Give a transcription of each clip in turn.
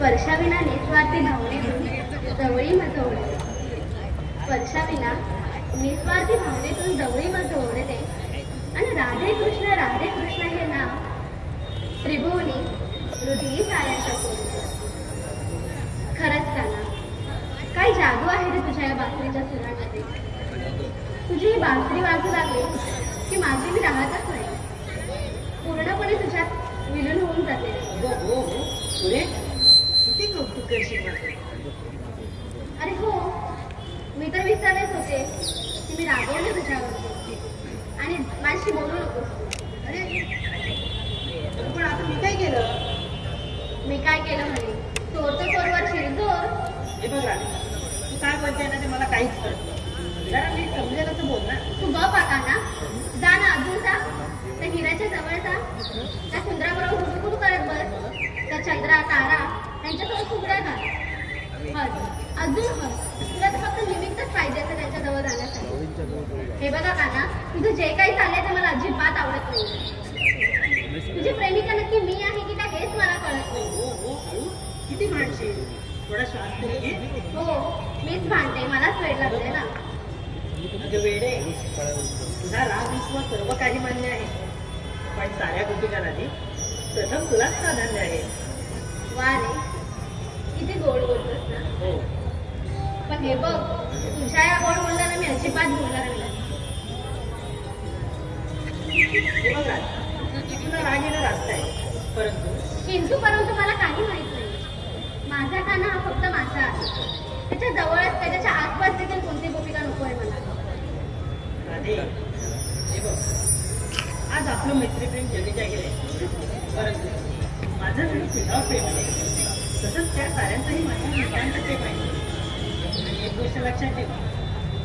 स्पर्शाविना निस्वार्थी भावनेतून जवळी माझं ओढते, स्पर्शाविना निस्वार्थी भावनेतून जवळी माझं ओढते. आणि राधे कृष्ण हे नाव त्रिभुवनी हृदयी साऱ्यांच्या कोरते. खरंच काना, काय जादू आहे रे तुझ्या या बासरीच्या सुरांमध्ये. तुझी ही बासरी वाजू लागली की माझी मी राहतच नाही, पूर्णपणे तुझ्यात विलीन होऊन जाते. किती कौतुक करशील. अरे हो, मी तर विचारत होते की मी रागवले तुझ्यावरती आणि माझी बोलू नकोस. अरे पण आता मी काय केलं? मी काय केलं म्हणे, चोरचं चोरवर शिरजोर. हे बघा, तू काय बोलते ना ते मला काहीच कळत नाही. जरा मी समजेल असं बोल ना. तू गप आता ना, जा ना अजून जा, त्या हिऱ्याच्या जवळ जा, त्या सुंदराबरोबर हुडकुड करत बस, त्या चंद्रा तारा त्यांच्यासोबत फुगड्या घाल. अजून तुला तर फक्त निमित्तच पाहिजे असं त्यांच्या जवळ जाण्यासाठी. हे बघा काना, तुझं जे काही चाललंय ते मला अजिबात आवडत नाही. तुझी प्रेमिका नक्की मी आहे की काय हेच मला कळत नाही. किती भांडशील, थोडा श्वास तरी घे. हो, मीच भांडते, मलाच वेळ लागते ना. वेडे, तुझा राग विश्व सर्व काही मान्य आहे, पण साऱ्या गोपिकांआधी प्रथम तुलाच प्राधान्य आहे. वा रे, किती गोड बोलतोस ना. हो, पण हे बघ, तुझ्या या गोड बोलताना मी अजिबात बोलणार नाही. हे बघ राज, तुला राग येणं रास्त आहे, परंतु मला काही माहित नाही. माझा काना हा फक्त माझा आहे, त्याच्या जवळच त्याच्या आसपास देखील कोणती गोपिका नको आहे मला. राधे, हे बघ, आज आपलं मैत्रीप्रेम जगीच्या गेले, परंतु माझं जरी तुझ्यावर प्रेम आहे, तसंच त्या साऱ्यांचंही माझ्या मित्रांचं प्रेम आहे. आणि एक गोष्ट लक्षात ठेव,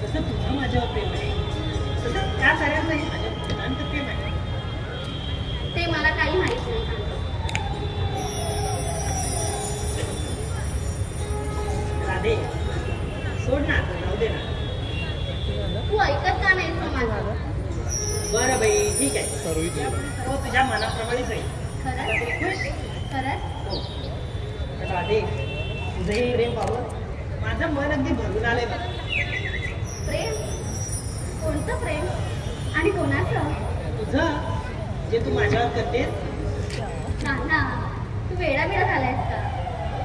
जसं तुझं माझ्यावर प्रेम आहे, तसंच त्या साऱ्यांचंही माझ्या मित्रांचं प्रेम आहे. ते मला काही माहित नाही. राधे, सोड ना, जाऊ दे ना. तू ऐकत का नाहीस माझं? बरं बाई, ठीक आहे, सर्व तुझ्या मनाप्रमाणेच आहे. खरंच? खुश? खरंच? हो. राधे, तुझंही प्रेम पाहून माझं मन अगदी भरून आलंय बघ. प्रेम? कोणतं प्रेम आणि कोणाचं? तुझं, जे तू माझ्यावर करतेस. ना, तू वेडा झालायस का?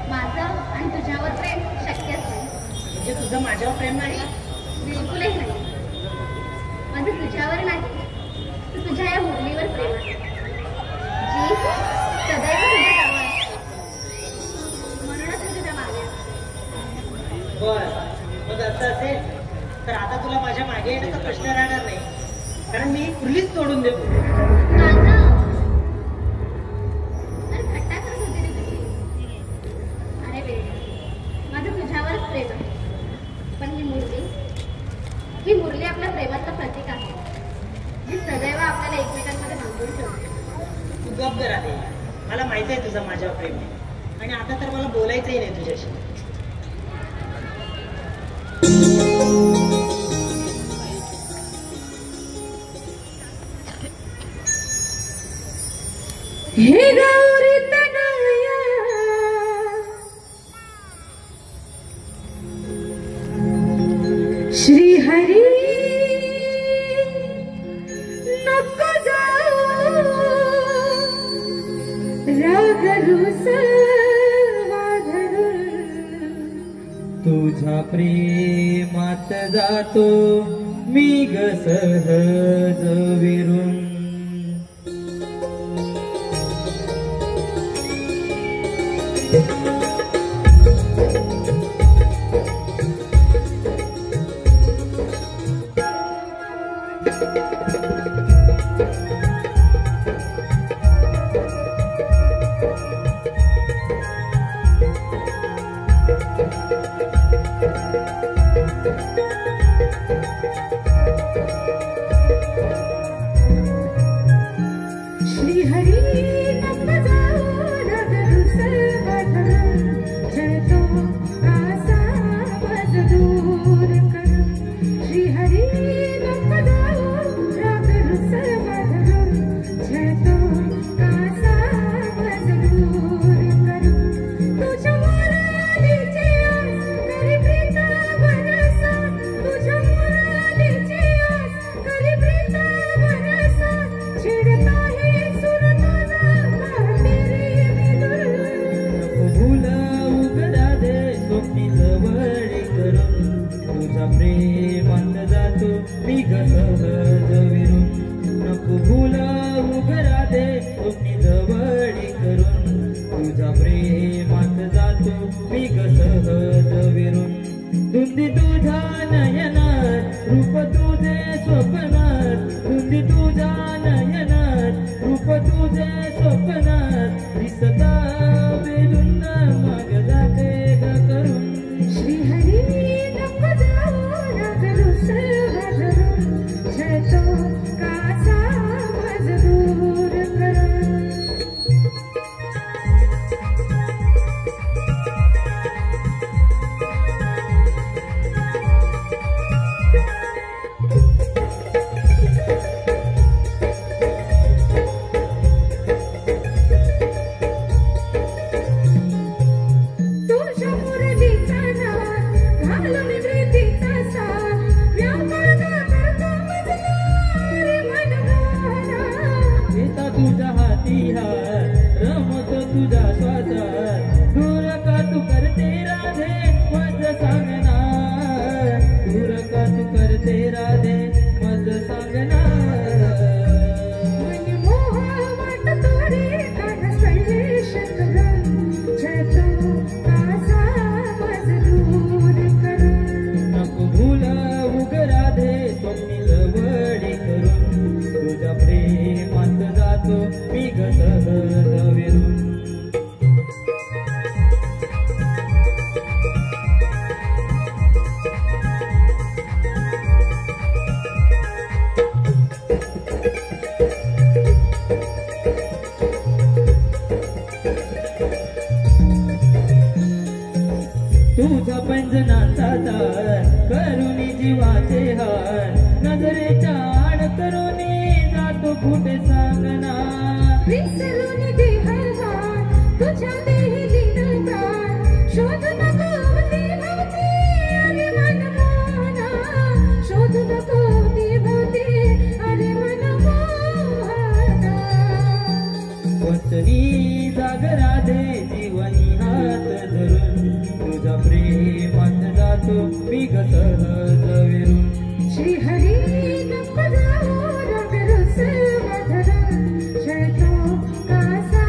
माझं आणि तुझ्यावर प्रेम शक्यच नाही. म्हणजे तुझं माझ्यावर प्रेम नाही? बिलकुलच नाही. माझं तुझ्यावर नाही, तू तुझ्या या मुरलीवर प्रेम आहे, जी सदैव तुझ्या जवळ असते. म्हणूनच मी तुझ्या मागे असते. बर, मग असं असेल तर आता तुला माझ्या मागे येण्याचा प्रश्न राहणार नाही, कारण मी कुर्लीच तोडून देतो. अरे खट्टा करत होती रे तुझी. अरे वेळ, माझं तुझ्यावरच प्रेम आहे, पण ही मुरली आपल्या प्रेमाचं प्रतीक आहे, जी सदैव आपल्याला एकमेकांमध्ये बांधून ठेवते. तू गप कर आहे, मला माहिती आहे तुझं माझ्यावर प्रेम आहे, आणि आता तर मला बोलायचंही नाही तुझ्याशी. हे गौरी तनया श्री हरी नको जाऊ राग रुसवा धरून, तुझ्या प्रेमात जातो मी ग सहज विरून. मी ग सहज विरून नको भुलावू ग राधे तुम्ही जवळी करून तुझ्या प्रेमात जातो मी ग सहज विरून धुंदी तुझ्या नयनात रूप तुझे स्वप्नात धुंदी तुझ्या नयनात रूप तुझे स्वप्नात दिसता बेधुंद मग जाते ग करून श्रीहरी नको जाऊ रागरू सर्व धरून छळतो कासा माझ दूर करून तुझ्या हाती हात रमतो तुझ्या श्वासात दूर का तू करते राधे मज सांगणार दूर का तू करते राधे मज सांगणार नको भुलावू ग राधे तुम्ही जवळी करून तुझ्या प्रेमात जातो मी ग सहज विरून तुझ्या पंजनाचा दार करुणी जीवाचे हार नजरेच्या आड करुणी जातो कुठे सांगना विसरून देहवा तुझ्या देही लीन प्राण शोध नको अवती भवती अरे मन मोहना शोध नको अवती भवती अरे मन मोहना वचनी जाग राधे जीवनी हात धरून तुझ्या प्रेमात जातो मी ग सहज विरून श्रीहरी नको जाऊ रागरू सर्व धरून छळतो कासा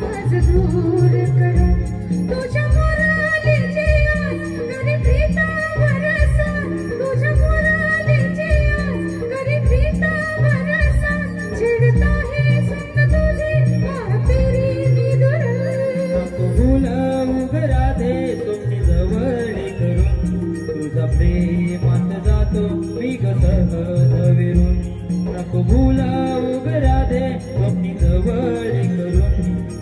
माझ दूर करून तुझ्या मुरलीची आस करी प्रीता वरसा तुझ्या मुरलीची आस करी प्रीता वरसा चिडता हे सुंद तुझी तेरी निदुर नको भुलावू ग राधे तुम्ही जवळी करून तुझ्या प्रेमात जातो मी ग सहज विरून नको भुलावू ग राधे तुम्ही जवळी करून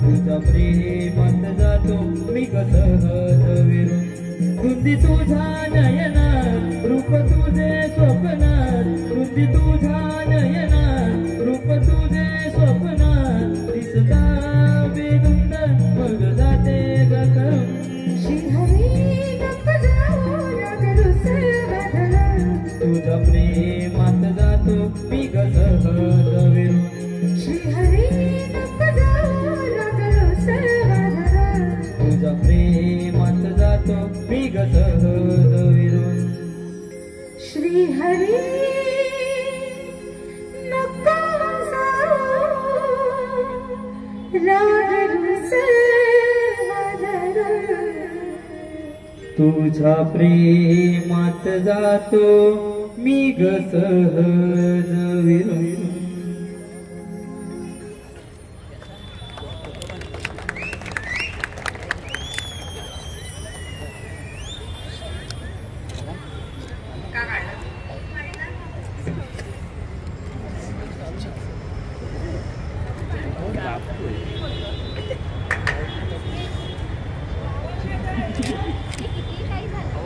तुझ्या प्रेमात जातो मी ग सहज विरून धुंदी तुझ्या नयनात रूप तुझे स्वप्नात धुंदी तुझ्या नयनात रूप तुझे स्वप्नात दिसता बेधुंद मग जाते ग करून श्रीहरी नको जाऊ रागरू सर्व धरून तुझ्या प्रेमात जातो मी ग सहज विरून श्रीहरी नको जाऊ रागरू सर्व धरून तुझ्या प्रेमात जातो मी ग सहज विरून श्रीहरी नको जाऊ रागरू सर्व धरून तुझ्या प्रेमात जातो मी ग सहज विरून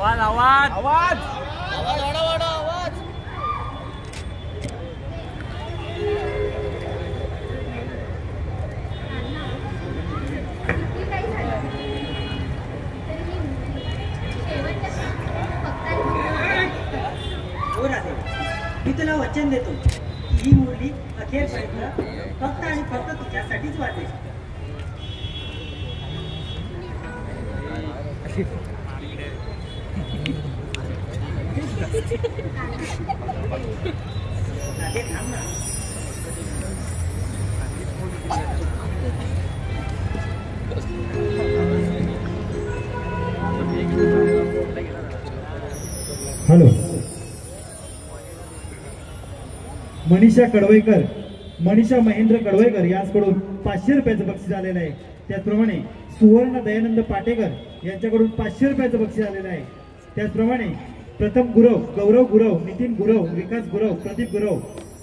आवाज आवाज आवाज शेवटच्या हो राधे मी तुला वचन देतो ही मुरली अखेरपर्यंत फक्त आणि फक्त तुझ्यासाठीच वाटेल. राधे थांब ना. हॅलो. मनीषा कडवईकर, मनीषा महेंद्र कडवईकर याचकडून 500 रुपयाचं बक्षीस आलेलं आहे. त्याचप्रमाणे सुवर्ण दयानंद पाटेकर यांच्याकडून 500 रुपयाचं बक्षीस आलेलं आहे. त्याचप्रमाणे प्रथम गुरव, गौरव गुरव, नितीन गुरव, विकास गुरव, प्रदीप गुरव,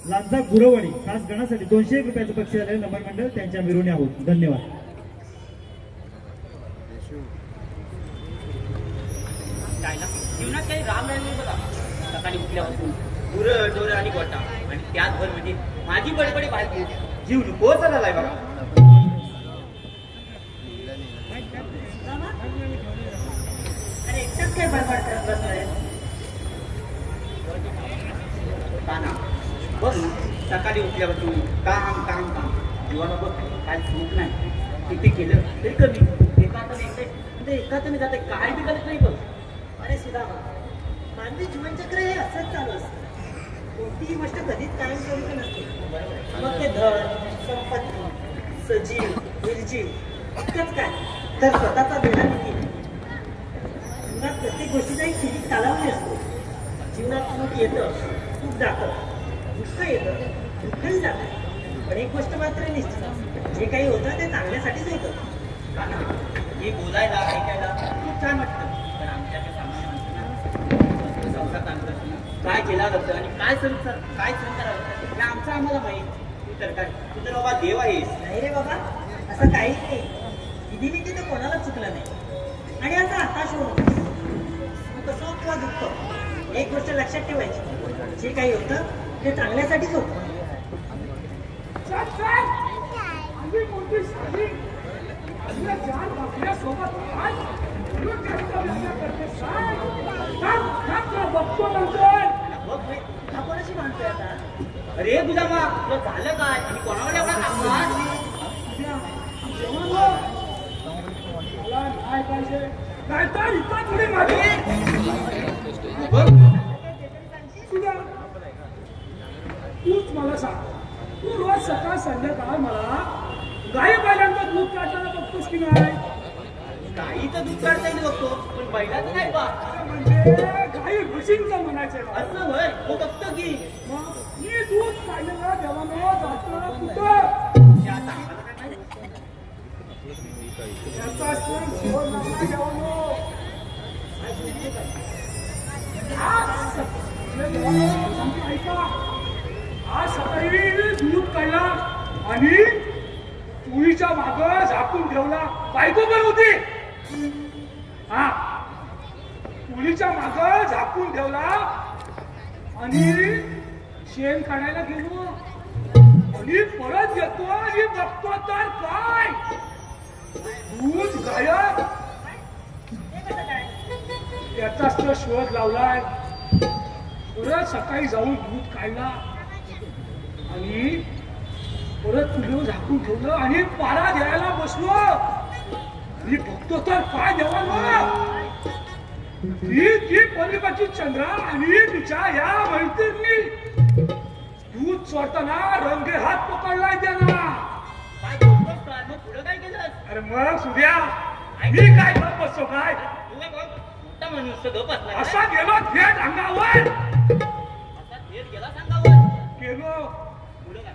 लांजा गुरववाडी खास गणासाठी 201 रुपयाचं बक्षीस आलेलं नमन मंडळ त्यांच्या मिरवणी आहोत. धन्यवाद. जीवनात काही राम नाही बघा. सकाळी उठल्यापासून गुरं डोरं आणि गोटा आणि त्याचभर म्हणजे माझी बडबडी बायको जीव नको झालाय बघा. अरे एकटाच काय बडबड करत बसलाय ना. बघ ना सकाळी उठल्यापासून काम काम काम जीवाला बघ काय सुख नाही. किती केलं तरी कमी. एकातून जाते काय बी करत नाही बघ. अरे सुधामा, मानवी जीवनचक्र हे असंच चालू असतं. कोणतीही गोष्ट कधीच कायमस्वरूपी नसते. मग ते धन, संपत्ती, सजीव, निर्जीव इतकंच काय तर स्वतःचा वेळा किती. जीवनात प्रत्येक गोष्टीचा एक सीमित कालावधी असतो. जीवनात सुख येतं, सुख जातं, दुःख येतं, दुःखही जातं. पण एक गोष्ट मात्र निश्चित, जे काही होतं ते चांगल्यासाठीच होतं. हे बोलायला ऐकायला खूप छान वाटतं. पण आमच्याकडे सामान्य माणसांना संसार आणतं काय केला जातं आणि काय संसार करावं हे आमचं आम्हाला माहीत. तू तर काय, तू तर बाबा देव आहेस. नाही रे बाबा, असं काहीच नाही. विधिनिधी तर कोणालाच चुकलं नाही. आणि आता हताश होऊ सुख असो किंवा दुःख, एक गोष्ट लक्षात ठेवायची, जे काही होतं ते चांगल्यासाठीच होतं. कोणाशी मानतोय आता? अरे तुझा मग तुला झालं काय आणि कोणावर एवढा कामगार? तूच मला सांग, तू रोज सकाळ संध्याकाळ मला गाई बैलांचं दूध काढताना बघतोस की नाही? गाईचं दूध काढता येईल बघतो पण बैलाचं नाही बा. म्हणजे गाई म्हशींचं म्हणायचं. असं होय, तो बघतो की मग मी दूध काढलेलं देवानं जाताना कुठं याचा सण सोड नका देवानो. ऐका, आज सकाळी दूध काढला आणि चुलीच्या मागं झाकून ठेवला. बायको पण होती. हा, चुलीच्या मागं झाकून ठेवला आणि शेण काढायला गेलो आणि परत येतो आणि बघतो तर काय दूध गायब. याचाच तर शोध लावलाय. परत सकाळी जाऊन दूध काढला आणि परत चुलीवर झाकून ठेवलं आणि पारा द्यायला बसलो आणि बघतो तर काय देवाला ती पलीकडची चंद्रा आणि तिच्या या मैत्रिणी दूध चोरताना रंगे हात पकडलाय त्यांना. पुढं काय केलं? अरे मग सुद्या मी काय गप बसतो काय? मोठा माणूस गप असला असा गेलो थेट अंगावर. असा थेट गेला सांगावर गेलो पुढं काय?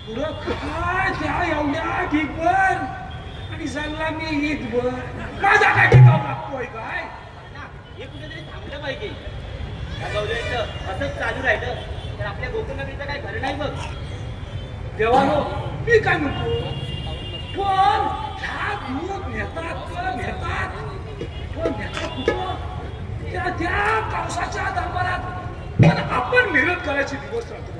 पुढं काय त्या एवढ्या ढीकभर आणि सांगला मी ईदभर माझा काय टिकाव लागतोय काय? हे कुठेतरी थांबलं पाहिजे. या गौरवाचं असंच चालू राहिलं तर आपल्या गोकुळनगरीचं काय खरं नाही बघ. देवानो, मी काय म्हणतो, पण ह्या दूध नेतात पण नेतात कुठं? त्या पावसाच्या दरबारात. पण आपण मेहनत करायची दिवस राहतो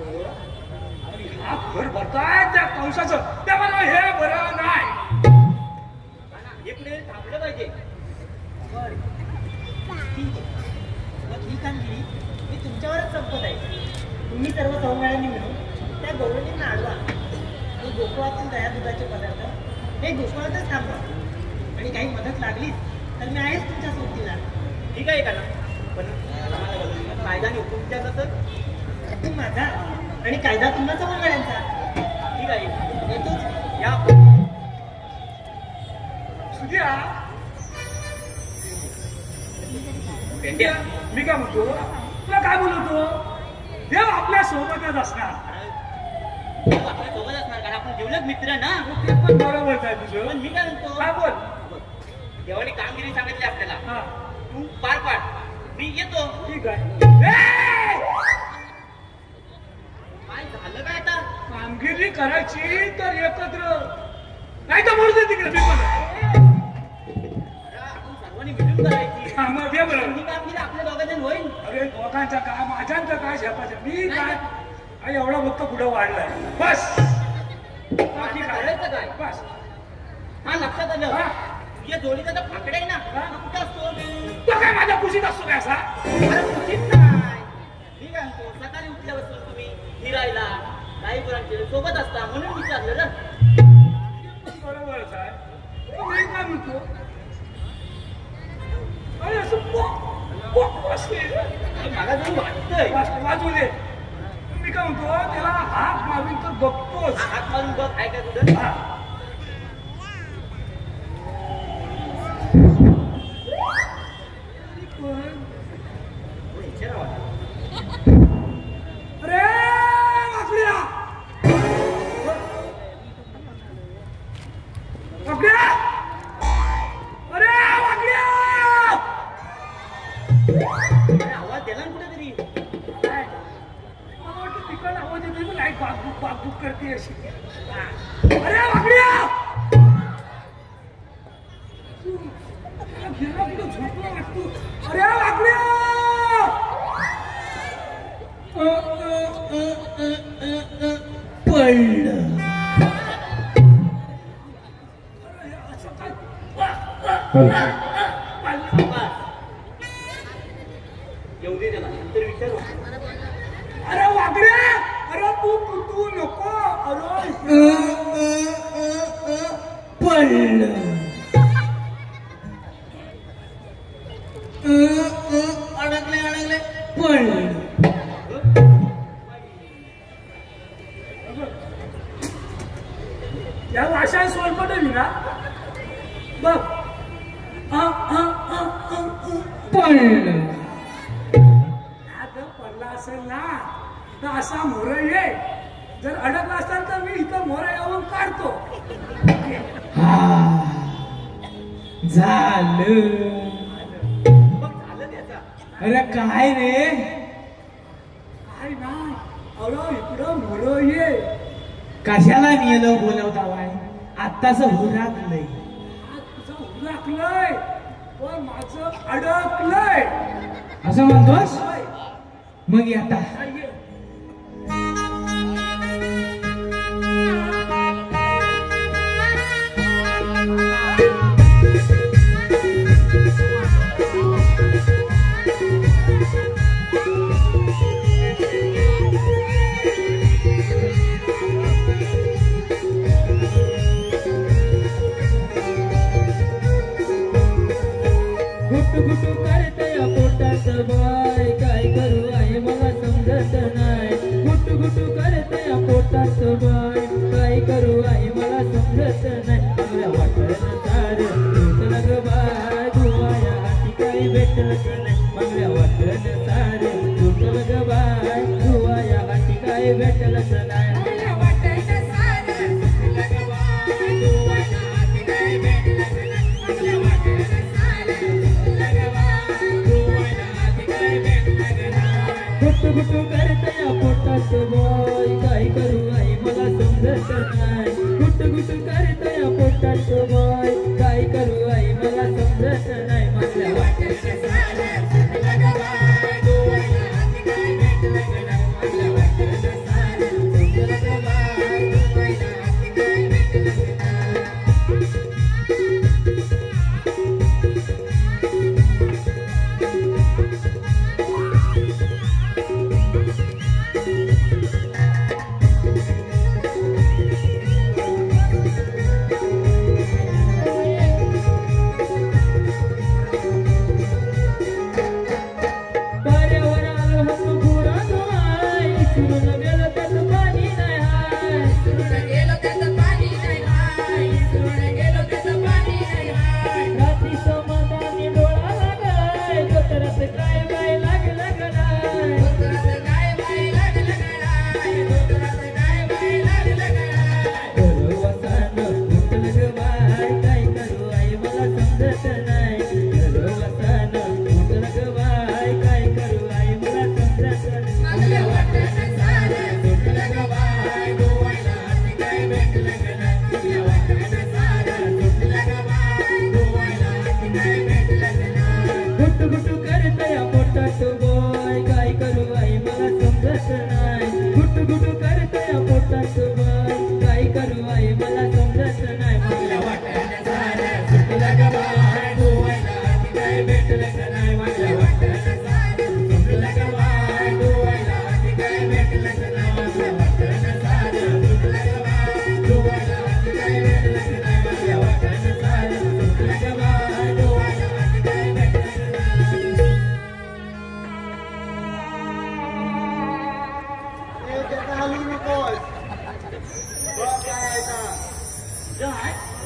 आणि हा घर भरताय त्या पावसाचं. त्या मला हे बरं नाही. हे कुठे थांबलं पाहिजे. ठीक आहे, मग ही कामगिरी मी तुमच्यावरच संपत आहे. तुम्ही सर्व सौम्याळ्यांनी मिळून त्या गौरवींना अडवा आणि गोकुळातील दया दुधाचे पदार्थ हे गोकुळातच थांबवा. आणि काही मदत लागलीच तर मी आहेच तुमच्या सोबतीला. ठीक आहे का ना? पण कायदा आणि हुकूम द्यायचा तर तू माझा आणि कायदा तुम्हाला मंगळ्यांचा. ठीक आहे, येतोच. या सुद्या मी काय म्हणतो, तुला काय बोलतो, देव आपल्या सोबतच असणार. आपल्या सोबत असणार कारण आपण जीवलग मित्र ना. ते पण बरोबरच आहे तुझं. पण मी काय म्हणतो, काय बोल. देवाने कामगिरी सांगितली आपल्याला, हा तू पार पाड, मी येतो. ठीक आहे. काय झालं काय आता? कामगिरी करायची तर एकत्र, नाही तर म्हणून तिकडे मी पण अरे आपण सर्वांनी मिळून करायची. मध्ये बरं. ही कामगिरी आपल्या दोघांजण होईल. अरे दोघांचं काय, माझ्यांचं काय, शेपाचं मी काय, आई एवढा फक्त पुढं वाढलाय बस. बाकी काय करायचं काय? बस. हा लक्षात आलं. हा. तुझ्या जोडीचा तर फाकडा आहे ना, हा कुठे असतो? तो काय माझ्या कुशीत असतो काय असा? अरे कुठेच नाही. मी काय म्हणतो, सकाळी उठल्यापासून तुम्ही फिरायला काही पोरांचे सोबत असता म्हणून विचारलं ना. बरोबरच आहे. मी काय म्हणतो, अरे असं मला जरी वाटतंय वाजू दे. मी काय म्हणतो, त्याला हात मारून तर बघतोच. हात मारून बघ, आहे का तुझं? हा. अरे वाकड्या, वाकड्या, अरे वाकड्या. अरे आवाज दिला ना कुठेतरी. काय? मला वाटतं तिकडं आवाज येते ना, लाईट बागबुक करते अशी. अरे वाकड्या, गेला कुठं झोपला वाटतो. अरे वाकड्या. पडलं. येऊ दे त्याला, नंतर विचारू. अरे वाकड्या, अरे तू नको. अरे पडलं. अडकले पडलं. या भाषा सोलपटली ना बघ. पडलं. आता पडला असेल ना तर असा मोर ये. जर अडकला असेल तर मी इथं मोर येऊन काढतो. हा झालं. मग झालं त्याचा. अरे काय रे, काय नाही, अरे इकडं मोर ये. कशाला नेलं बोलवतावाय, आत्ताच हुराकलंय. तुझं उलाकलंय पण माझं अडकलंय. असं म्हणतोस, मग येता. ये. गुटू करतय पोटात बाय, काय करू आहे मला समजत नाही. गुटू करतय पोटात बाय, काय करू आहे मला समजत नाही. मला वाटलं सार तुटलं ग बाय, धुवाया हाती काही भेटलंच नाही. मला वाटलं सार तुटलं ग बाय, धुवाया हाती काही भेटलंच नाही. गुटू करतय पोटात बाय, काय करू आहे मला समजत नाही. गुटू करतय पोटात बाय, काय करू आहे मला समजत नाही. मला वाटलं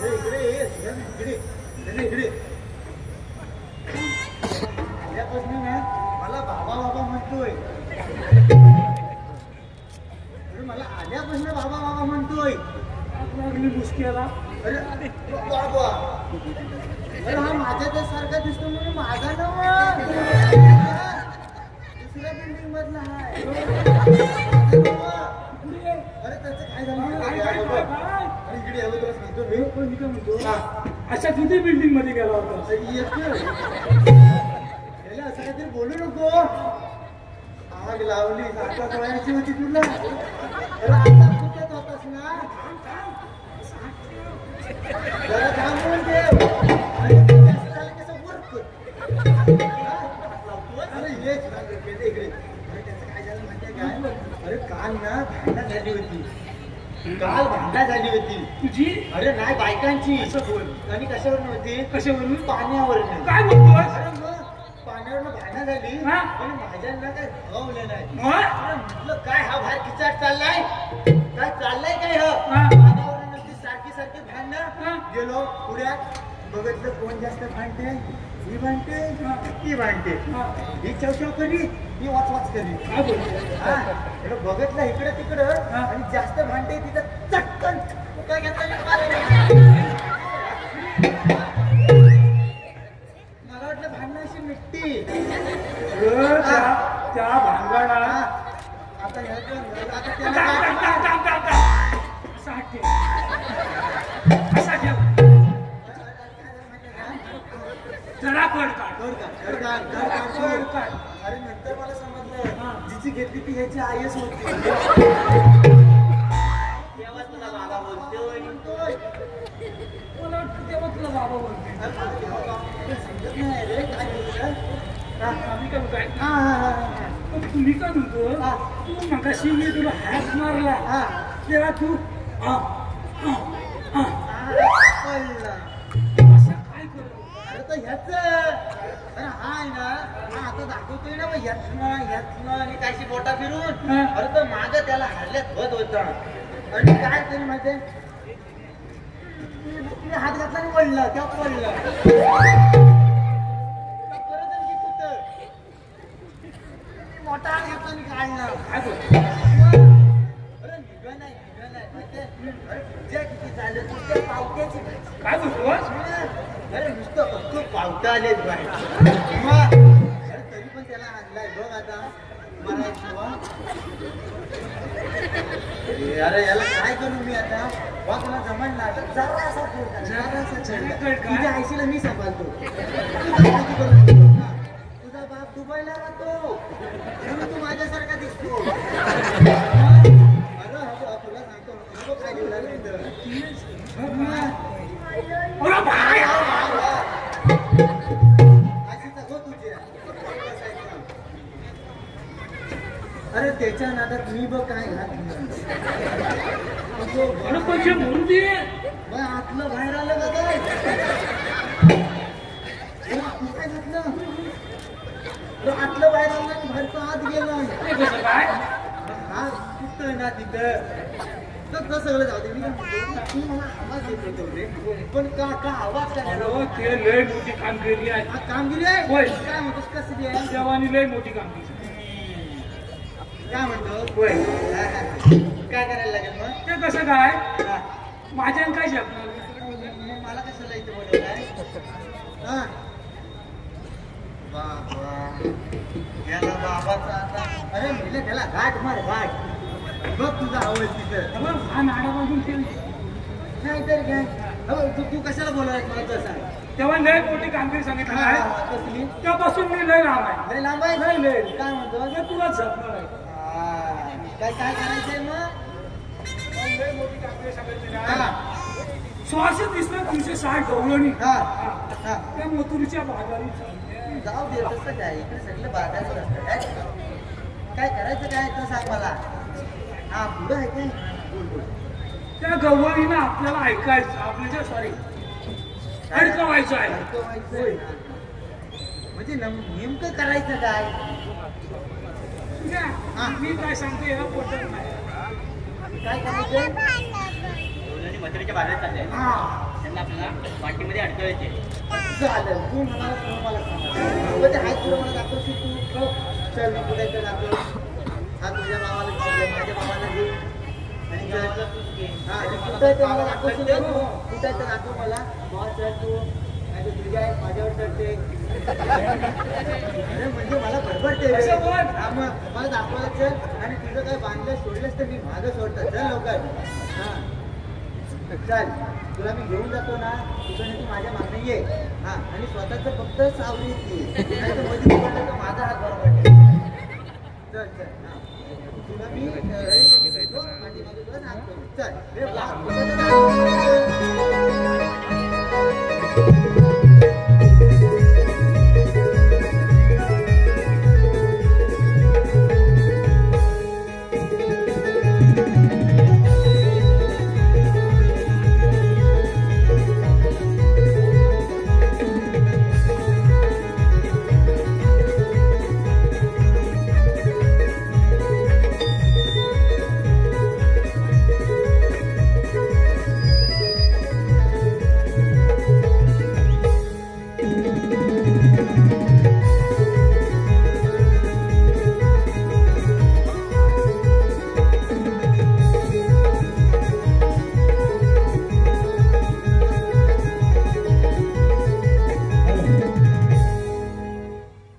इकडे ये, इकडे इकडे आल्यापासून ना मला बाबा बाबा म्हणतोय. मला आल्यापासून बाबा बाबा म्हणतोय. लागली मुसक्याला. अरे बाबा, अरे हा माझ्या त्या सारखा दिसतो म्हणून माझा नव दुसऱ्या बिल्डिंग मधला आहे. अरे त्याचं काय झालं इकडे आलो तुला सांगतो मी. अशा किती बिल्डिंग मध्ये गेला होता? असं काहीतरी बोलू नको. आग लावली आता कळायची होती तुला. अरे आता कुठे होतास ना जरा थांबून ठेव. आणि असं झालं कसं वर्क. अरे ये इकडे. अरे त्याचं काय झालं माहितीये काय? अरे काल ना भांडणं झाली होती. काल भांडणं झाली होती तुझी? अरे नाही बायकांची. आणि कशावरून होती? कशावरून? पाण्यावरून. काय म्हणतोस? पाण्यावरून भांडणं झाली हा? पण माझ्यांना काय भावलं नाही. मग? अरे म्हटलं काय हा बाहेर किचाट चाललाय? काय चाललंय काय हा? पाण्यावरून सारखी सारखी भांडणं. हा? गेलो पुढ्यात बघितलं कोण जास्त भांडते. ही भांडते ती भांडते. ही चवचव करी ही वाच करी. काय बोलतोस? हा एवढं बघितलं इकडं तिकडं आणि जास्त भांडते तिथं चटकन काय घेतलं मला वाटलं भांडणं अशी मिट्टी. त्या भांगाला आता ह्या आता थांब, त्याला थांब, थांब, थांब, थांब. असा ठेव. असा ठेव. जरा कड काढ. अरे नंतर मला समजलं जिची घेतली ती ह्याची आयस होती. तेव्हा तुला बाबा बोलतोय. मला वाटतं तेव्हा तुला बाबा बोलते. समजत नाही रे काय बोललं. आम्ही काय म्हणतोय? हा पण तुम्ही काय म्हणतो? हा. तू मगाशी मी तुला हात मारला हा तेव्हा तू कळलं. असं काय करतो? अरे तर ह्याच अरे हा आहे ना हा आता दाखवतोय ना ह्याच आणि कायशी बोटा फिरून. हा. अरे तर माझं त्याला हल्ल्यात होत होता. आणि काय तरी माहितीये तिने हात घातला आणि वळलं तेव्हा पडलं. परत आणखी कुठं मोठा हात घातला आणि काढला. काय बोलतो? अरे निघा नाही माहितीये. अरे तुझ्या किती झालं तुझ्या पावट्याची भाजी. काय बोलतो? अरे नुसतं अख्खं पावटा आलेत बाहेर. अरे तरी पण त्याला आणलाय बघ आता मरायची. अरे याला काय करू मी आता? वा तुला जमणार जरासा तुझ्या आईशीला मी सांभाळतो. तुझा बाप दुबईला राहतो म्हणून तू माझ्यासारखा दिसतो. अरे तुला सांगतो काय लिहिलं अरे त्याच्या नादात मी बघ काय घातलं. म्हणून दे. आतलं बाहेर आलं का काय? तू काय घातलं? आतलं बाहेर आलं आणि बाहेरचं आत गेलं. कसं काय? हा कुठं ना तिथं तर सगळं जाऊ दे. मी तू मला आवाज देत होतो रे पण का आवाज काय ते लय मोठी कामगिरी आहे. कामगिरी आहे. होय. काय म्हणतोस कसली आहे? देवानी लय मोठी कामगिरी. काय म्हणतो? होय. काय करायला लागेल मग? ते कसं काय? हा. माझ्या काय शकणार? मग मला कशाला इथे बोलवलाय? हा बाबा याला बाबाचा आता अरे म्हणलं त्याला घाट मार घाट बघ तुझा आवाज तिथं. हा नाडा बाजून ठेव. नाही तर काय तू कशाला बोलायला मला तर सांग. तेव्हा लय मोठी कामगिरी सांगितलं काय? कसली त्यापासून मी लय लांब आहे. लय लांब आहे. लय लय. काय म्हणतो? ते तुला झपणार आहे. काय काय करायचंय मग? लय मोठी कामगिरी सांगितली हा ना. 630-360 गवळणी हा हा त्या मथुरीच्या भागारी जाऊ दे तसं काय इकडे सगळं बागायचं असतं. काय करायचं काय तर सांग मला. हा पुढं आहे काय? बोल बोल. त्या गवळीनं आपल्याला ऐकायचं आपल्याच्या सॉरी अडकवायचं आहे. म्हणजे नेमकं करायचं काय? मी काय सांगते याला पटत नाही. काय करायचं? मथुरेच्या बाजारात चालले. हा त्यातलं आपल्याला पार्टीमध्ये अडकवायचे. चालेल तू मला सांगा पण ते हात तुला मला दाखवशील तू हो चल मी तुला इथं दाखव हा तुझ्या मामाला घे माझ्या मामाला घे आणि गावाला तूच घे हा कुठं ते मला दाखवशील कुठं ते दाखव मला मग चल तू आणि तुझ्या आहे माझ्यावर चढते अरे म्हणजे मला बडबडते हा मग मला दाखवायला चल आणि तुझं काय बांधलं सोडलंस तर मी मागं सोडतात चल लवकर हा चल तुला मी घेऊन जातो ना तुझं तू माझ्या मागणी ये हा आणि स्वतःच फक्त सावलीत ये नाही तर मध्ये पडलं तर माझा हात बरोबर चल चल हा तुला मी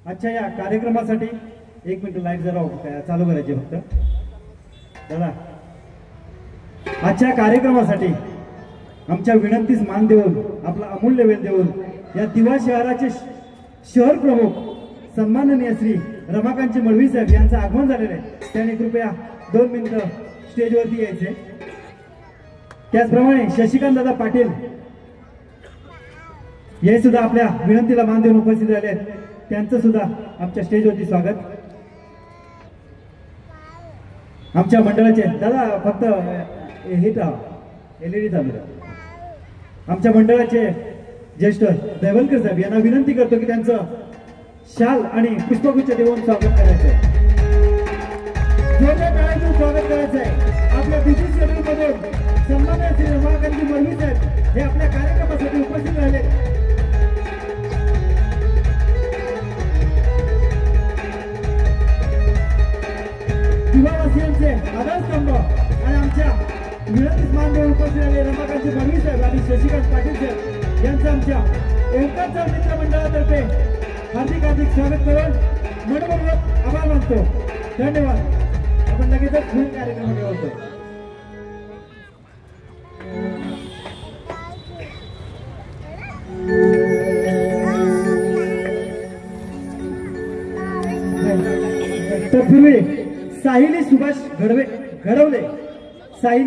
आजच्या या कार्यक्रमासाठी एक मिनिट लाईट जरा चालू करायची फक्त दादा. आजच्या कार्यक्रमासाठी आमच्या विनंतीस मान देऊन आपला अमूल्य वेळ देऊन या दिवा शहराचे शहर प्रमुख सन्माननीय श्री रमाकांत मळवी साहेब यांचं आगमन झालेलं आहे. त्याने कृपया 2 मिनिटं स्टेजवरती यायचे. त्याचप्रमाणे शशिकांत दादा पाटील हे सुद्धा आपल्या विनंतीला मान देऊन उपस्थित झाले आहेत. त्यांचं सुद्धा आमच्या स्टेजवरती स्वागत. आमच्या मंडळाचे दादा फक्त हे LED चालू आहे. आमच्या मंडळाचे ज्येष्ठ दैवलकर साहेब यांना विनंती करतो की त्यांचं शाल आणि पुष्पगुच्छ देऊन स्वागत करायचं आहे. जोरदार टाळ्यांचं स्वागत करायचं आहे. आपल्या बिझी शेड्यूलमधून सन्माननीय श्री रमाकांत मळवी साहेब हे आपल्या कार्यक्रमासाठी उपस्थित राहिले. दिवावासियांचे आधारस्तंभ आणि आमच्या विनंतीस मान देऊन उपस्थित आलेले रमाकांत मळवी साहेब आणि शशिकांत पाटील साहेब यांचं आमच्या ओंकार मित्र मंडळातर्फे हार्दिक हार्दिक स्वागत करून मनपूर्वक आभार मानतो. धन्यवाद. आपण लगेचच पुढील कार्यक्रमाकडे वळतोय. तत्पूर्वी साहिली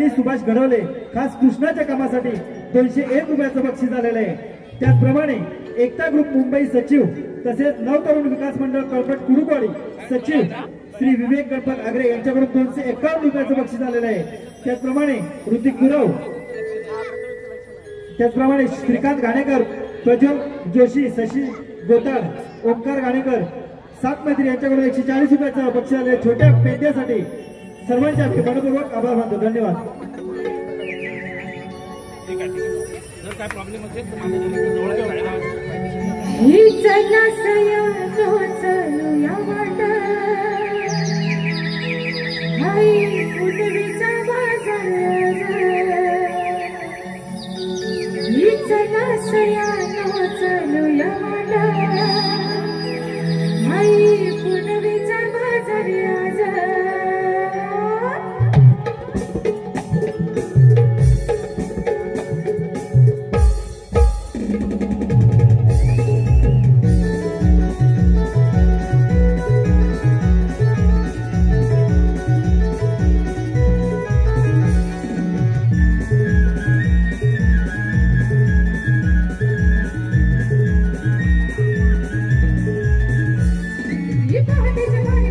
सुभाष घडवले खास कृष्णाच्या कामासाठी 201 रुपयाचं बक्षीस आलेलं आहे. त्याचप्रमाणे एकता ग्रुप मुंबई सचिव तसेच नवतरुण विकास मंडळ कळपट कुरुकवाडी सचिव श्री विवेक गणपत आगरे यांच्याकडून 251 रुपयाचं बक्षीस आलेलं आहे. त्याचप्रमाणे ऋतिक गुरव त्याचप्रमाणे श्रीकांत घाणेकर प्रज्वल जोशी शशी गोताड ओंकार घाणेकर 7 मैत्री यांच्याकडून 140 रुपयाचं बक्षीस आले. छोट्या पेट्यासाठी सर्वांचे आपले मनपूर्वक आभार मानतो. धन्यवाद. पहाटेच्या पाणी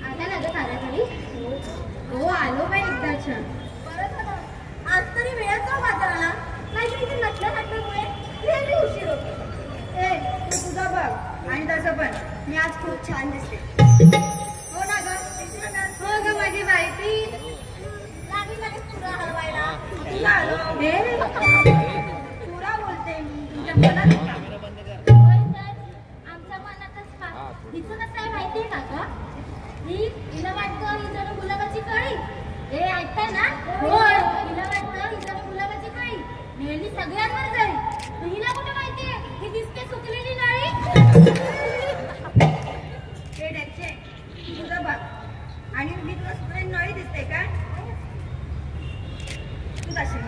आला ना ग ताऱ्याखाली? हो आलो बाई एकदाच्या. आज तरी वेळाचा बाजार आला. काहीतरी ते नटल्या नटल्यामुळे नेहमी उशीर होतो. तू तुझा बघ आणि तसं पण मी आज खूप छान दिसते. हो ना ग? हो ग माझी बायती. लागली लगेच तुला हलवायला. तुला आलो. तुला बोलते मी तुझ्या मनात होय तर आमच्या मनातच पा. हिचं कसं आहे माहितीये का ग? हिला वाटतं ही जणू गुलाबाची कळी. हे ऐकताय ना? होय हिला वाटतं ही जणू गुलाबाची कळी. नेहमी सगळ्यांवर जाईल. हिला कुठे माहितीये ही दिसते सुकलेली नाळी. तुझं बघ आणि मी तुला सुकलेली नळी दिसते का? तू कशी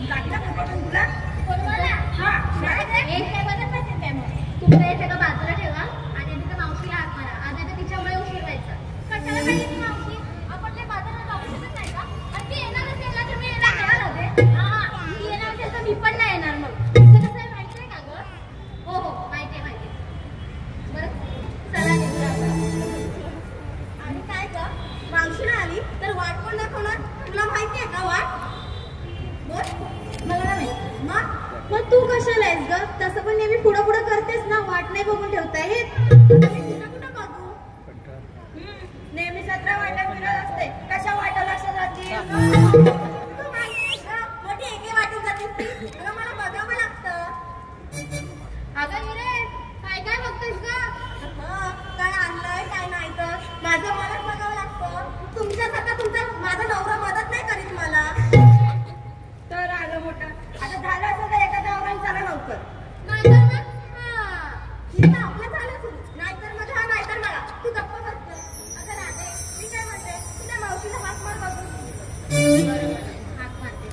लागला का तुला? कोणाला? हा हे बघत नसेल काय मग? तुमचं हे सगळं बाजूला ठेवा आणि तिथं मावशीला हाक मारा. आज आता तिच्यामुळे उशीर व्हायचा. कशाला पाहिजे ती मावशी? आपण ते बाजारात जाऊ शकत नाही का? आणि ती येणार असेल ना तर मी येणार होते. हा ती येणार असेल तर मी पण नाही येणार मग. तिचं कसं आहे माहिती आहे का ग? हो हो माहिती आहे. बरं चला निघूया आपण. आणि काय ग? मावशी ना आली तर वाट कोण दाखवणार? तुला माहिती आहे का वाट? बोल मला नाही माहिती. मग तू कशाला आहेस ग? तसं पण नेहमी पुढं पुढं करतेस ना. वाट नाही बघून ठेवता येत. कुठं बघू? नेहमी 17 वाटा फिरत असते. कशा वाटा लक्षात जातील? तू माहिती का? मोठी एके वाटून जाते ती. अगं मला बघावं लागतं. अगं हिरे काय काय बघतेस ग? काय आणलंय काय नाही तर माझं मलाच बघावं लागतं. तुमच्यासारखा माझा नवरा मदत नाही करीत मला. तर आलं मोठं. आता झालं असं तर एका गावाला चला लवकर. नाहीतर मग हिचं आपलं झालं सुरू. नाहीतर मग हा नाहीतर मला. तू गप्प बसतो. अगं राधे मी काय म्हणते तुझ्या मावशीला हाक मार बघू. बरोबर हाक मारते.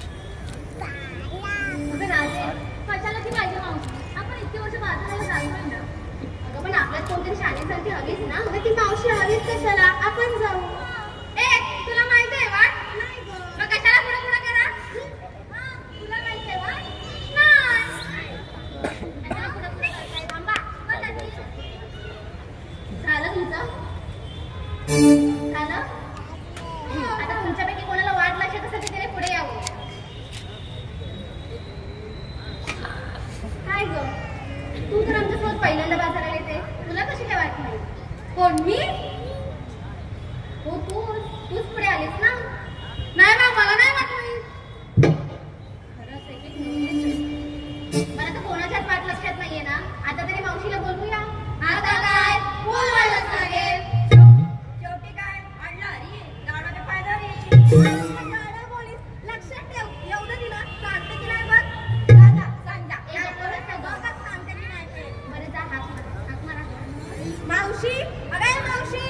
अगं राधे कशाला ती पाहिजे मावशी? आपण इतकी वर्ष बाजाराला जातोय ना. अगं पण आपल्यात कोणतरी शाळेसारखी हवीच ना. अगं ती मावशी हवीच कशाला? आपण जाऊ. तुला माहिती आहे वाट? नाही ग. मग कशाला पुढे पुढे करा? तुला माहिती आहे वाट? नाही. कशाला पुढे पुढे करताय? थांबा. झालं तुमचं? हा ना? आता तुमच्यापैकी कोणाला वाट लक्षात असेल तर तिने पुढे यावं. काय ग, तू तर आमच्यासोबत पहिल्यांदा बाजाराला येते, तुला कशी काय वाट नाही? कोण, मी? हो, तूच पुढे आलीस ना? नाही ना, मला नाही वाट नाही. खरंच एक एक नोंदणी. मला तर कोणाच्याच वाट लक्षात नाहीये ना. आता तरी मावशीला बोलूया. आता काय बोलवायलाच लागेल. शेवटी काय अडला अरे गाडाच्या पायदारी गाडा बोलीस लक्षात ठेव. एवढं दिलं सांगते की नाही बघ. दादा सांगा सांगते की नाही ते. बरं जा, हाक मारा. मावशी अरे मावशी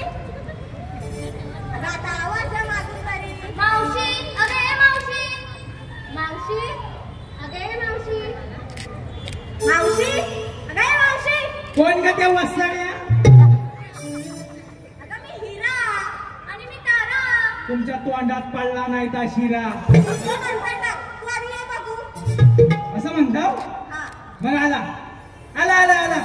आता आवाज आहे मागून तरी. मावशी, अगे मावशी. मावशी, अगे मावशी. मावशी अरे मावशी. कोण का त्या वसाड्या? अगं मी हिरा आणि मी तारा. तुमच्या तोंडात पडला नाही ता शिरा असं म्हणताय ना तू आधी ये बघू. असं म्हणतो. हा मग आला आला आला आला.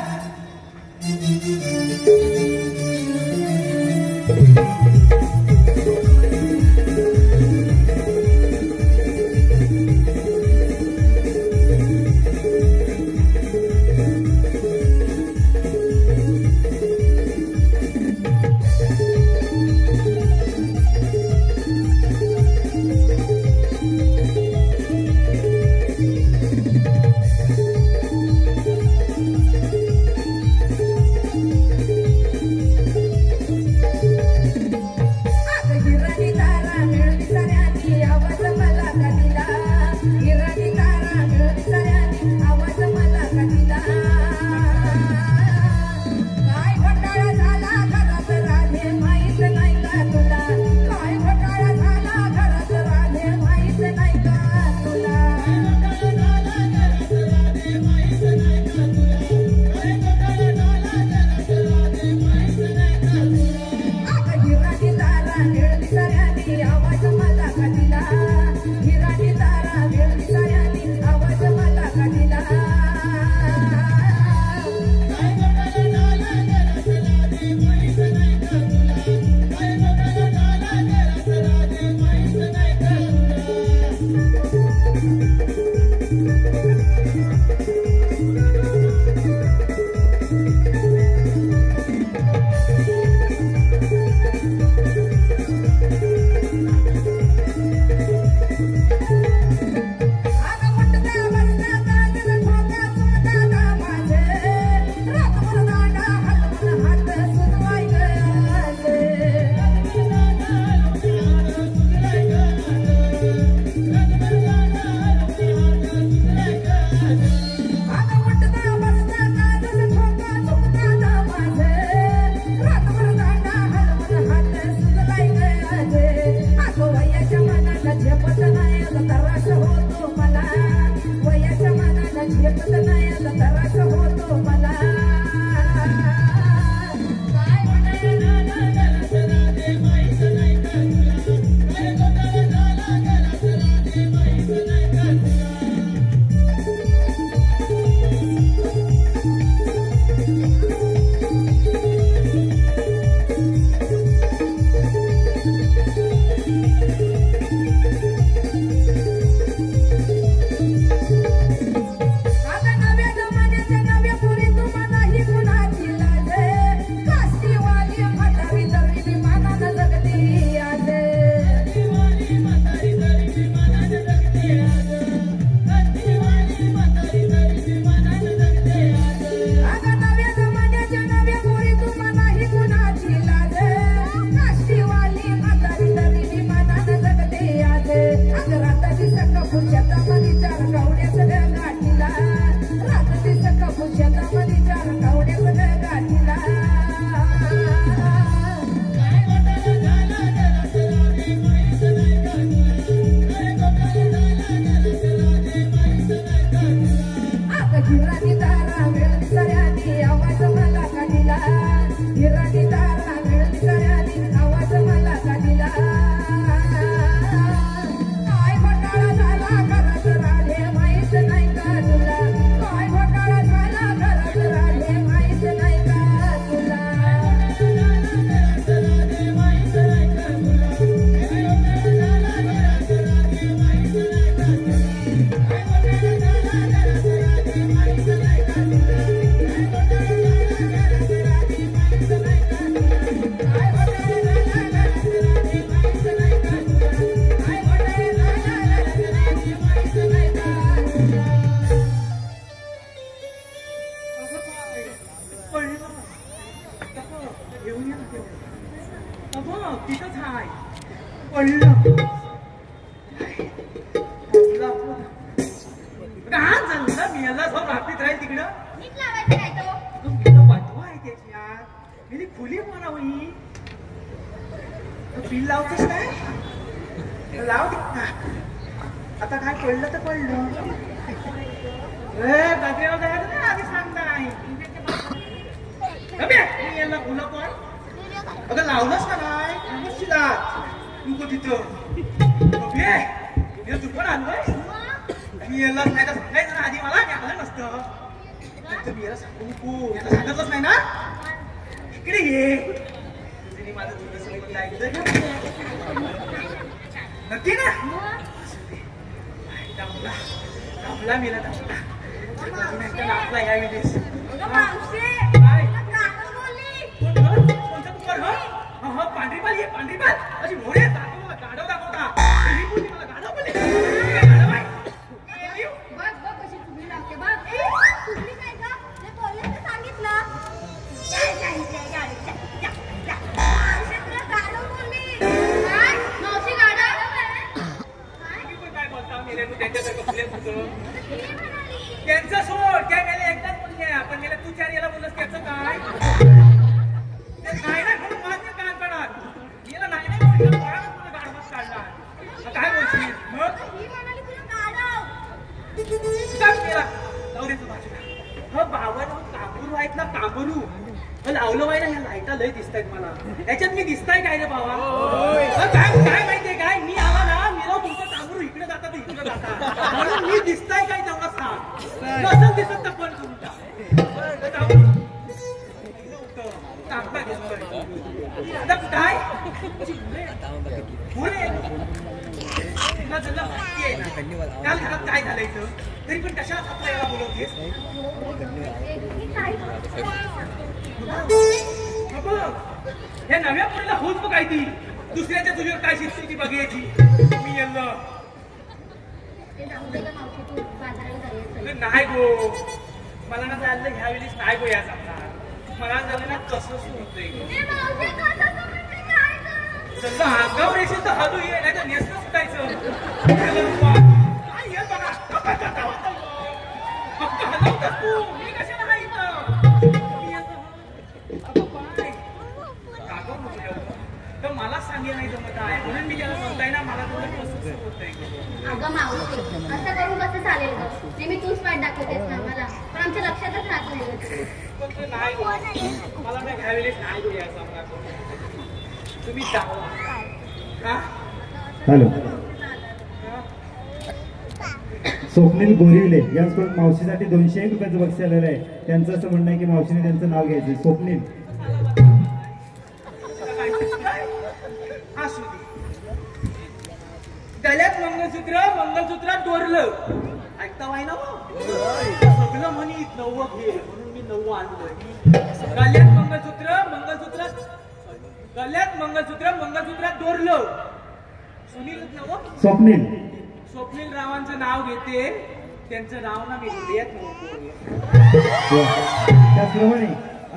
आता नव्या जमान्यात अगं तिथंच हाय पडलं का झालं मी याला जाऊन रात्रीत राहील तिकडं मीच लावायचं काय तो पाठवा आहे त्याची यार मी खुली म्हणावी बिल लावतेस काय लाव आता काय पडलं तर पडलं गजऱ्यावर जायचं ना आधी सांगताय मी याला बोला पण अगं लावलंच का नाही शिला तू तिथं तू पण आलोय मी याला नाही तर सांगायचं ना आधी मला मी आलं नसतं मी याला सांगू नको याला सांगितलंच नाही ना इकडे ये माझं तुझं सगळं ऐकलं नक्की ना दामला मेला दामला आपला या वेळेस पांढरी पाल पांढरी पाल अशी मोरे गाडव दाखवता मला गाडव बोलले बघ बघ कशी चुकली लागते बघ चुकली काय का ते बोलले तर सांगितलं तुला गाडव बोलली काय मावशी गाडव काय बोलता मेले तू त्यांच्यासारखं फुले त्यांचं सोड त्या मेले एकदाच बोलले आपण मेले तू चार याला बोलस त्याचं काय नाही म्हणून माझे कान पडणार याला नाही म्हणून तुला गाडवाच काढला काय बोलशील मग ही म्हणाली तुला गाडव बावन कांबरू आहेत ना कांबरू लावलं वाय ना ह्या लाईटा लय दिसतायत मला त्याच्यात मी दिसताय काय रे बाबा काय माहितीये काय मी आला ना मी तुमचं कांबरू इकडे जाता तर इकडे जाता म्हणून मी दिसताय काय तेव्हा सांग नसेल दिसत तर पण तुमचा काय काल घरात काय झालं तरी पण कशा याला बोलवतेस या नव्या पोरीला होत बघाय ती दुसऱ्याच्या तुझ्यावर काय शिस्ती बघायची मी यांना नाही गो मला ना चाललं ह्या वेळेस नाही गो या सांगणार मला झालं ना कसं होतंय जसं अंगावर येशील तर हलू ये नाही तर नेसलं सुटायचं मी कशाला नाही तर मला सांगे नाही जमत आहे म्हणून मी त्याला म्हणताय ना मला थोडं कसं होतंय अगं मावशी असं करून कसं चालेल ग नेहमी तूच पाठ दाखवतेस ना मला पण आमच्या लक्षातच राहत नाही मला नाही घ्यावेळेस नाही घेऊया तुम्ही दाखवा हॅलो स्वप्नील गोरिवले यांच्याकडून मावशीसाठी 201 रुपयाचं बक्षीस आलेलं आहे त्यांचं असं म्हणणं आहे की मावशीने त्यांचं नाव घ्यायचं स्वप्नील गळ्यात मंगळसूत्रात डोरलं ऐकता वाय ना सगळं म्हणीत 9 घे म्हणून मी 9 आणलं मंगळसूत्रात डोरलं सुनील स्वप्नील रावांचं नाव घेते त्यांचं नाव ना मी हृदयात नव्हतं त्याचप्रमाणे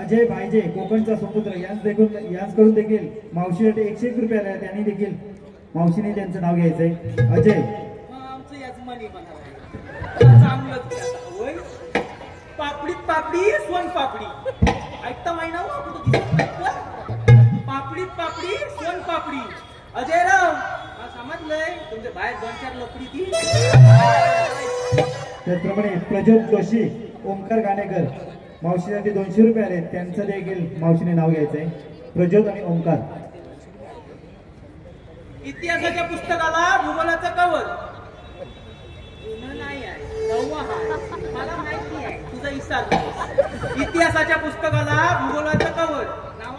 अजय भाईजे कोकणचा सुपुत्र यांच्याकडून देखील मावशीसाठी 101 रुपये आले त्यांनी देखील मावशीने त्यांचं नाव घ्यायचंय अजय आमचं यजमानी म्हणाला चांगलंच होय पापडी सोन पापडी ऐकता माहिती ना पापडी सोन पापडी अजयराव समजलंय तुमच्या बाहेर 2-4 लोकडी ती त्याचप्रमाणे प्रज्योत जोशी ओंकार गाणेकर मावशीसाठी 200 रुपये आले त्यांचं देखील मावशीने नाव घ्यायचंय प्रज्योत आणि ओंकार इतिहासाच्या पुस्तकाला भूगोलाचं कवर नाही आहे मला माहिती आहे तुझा इसार इतिहासाच्या पुस्तकाला भूगोलाचं कवर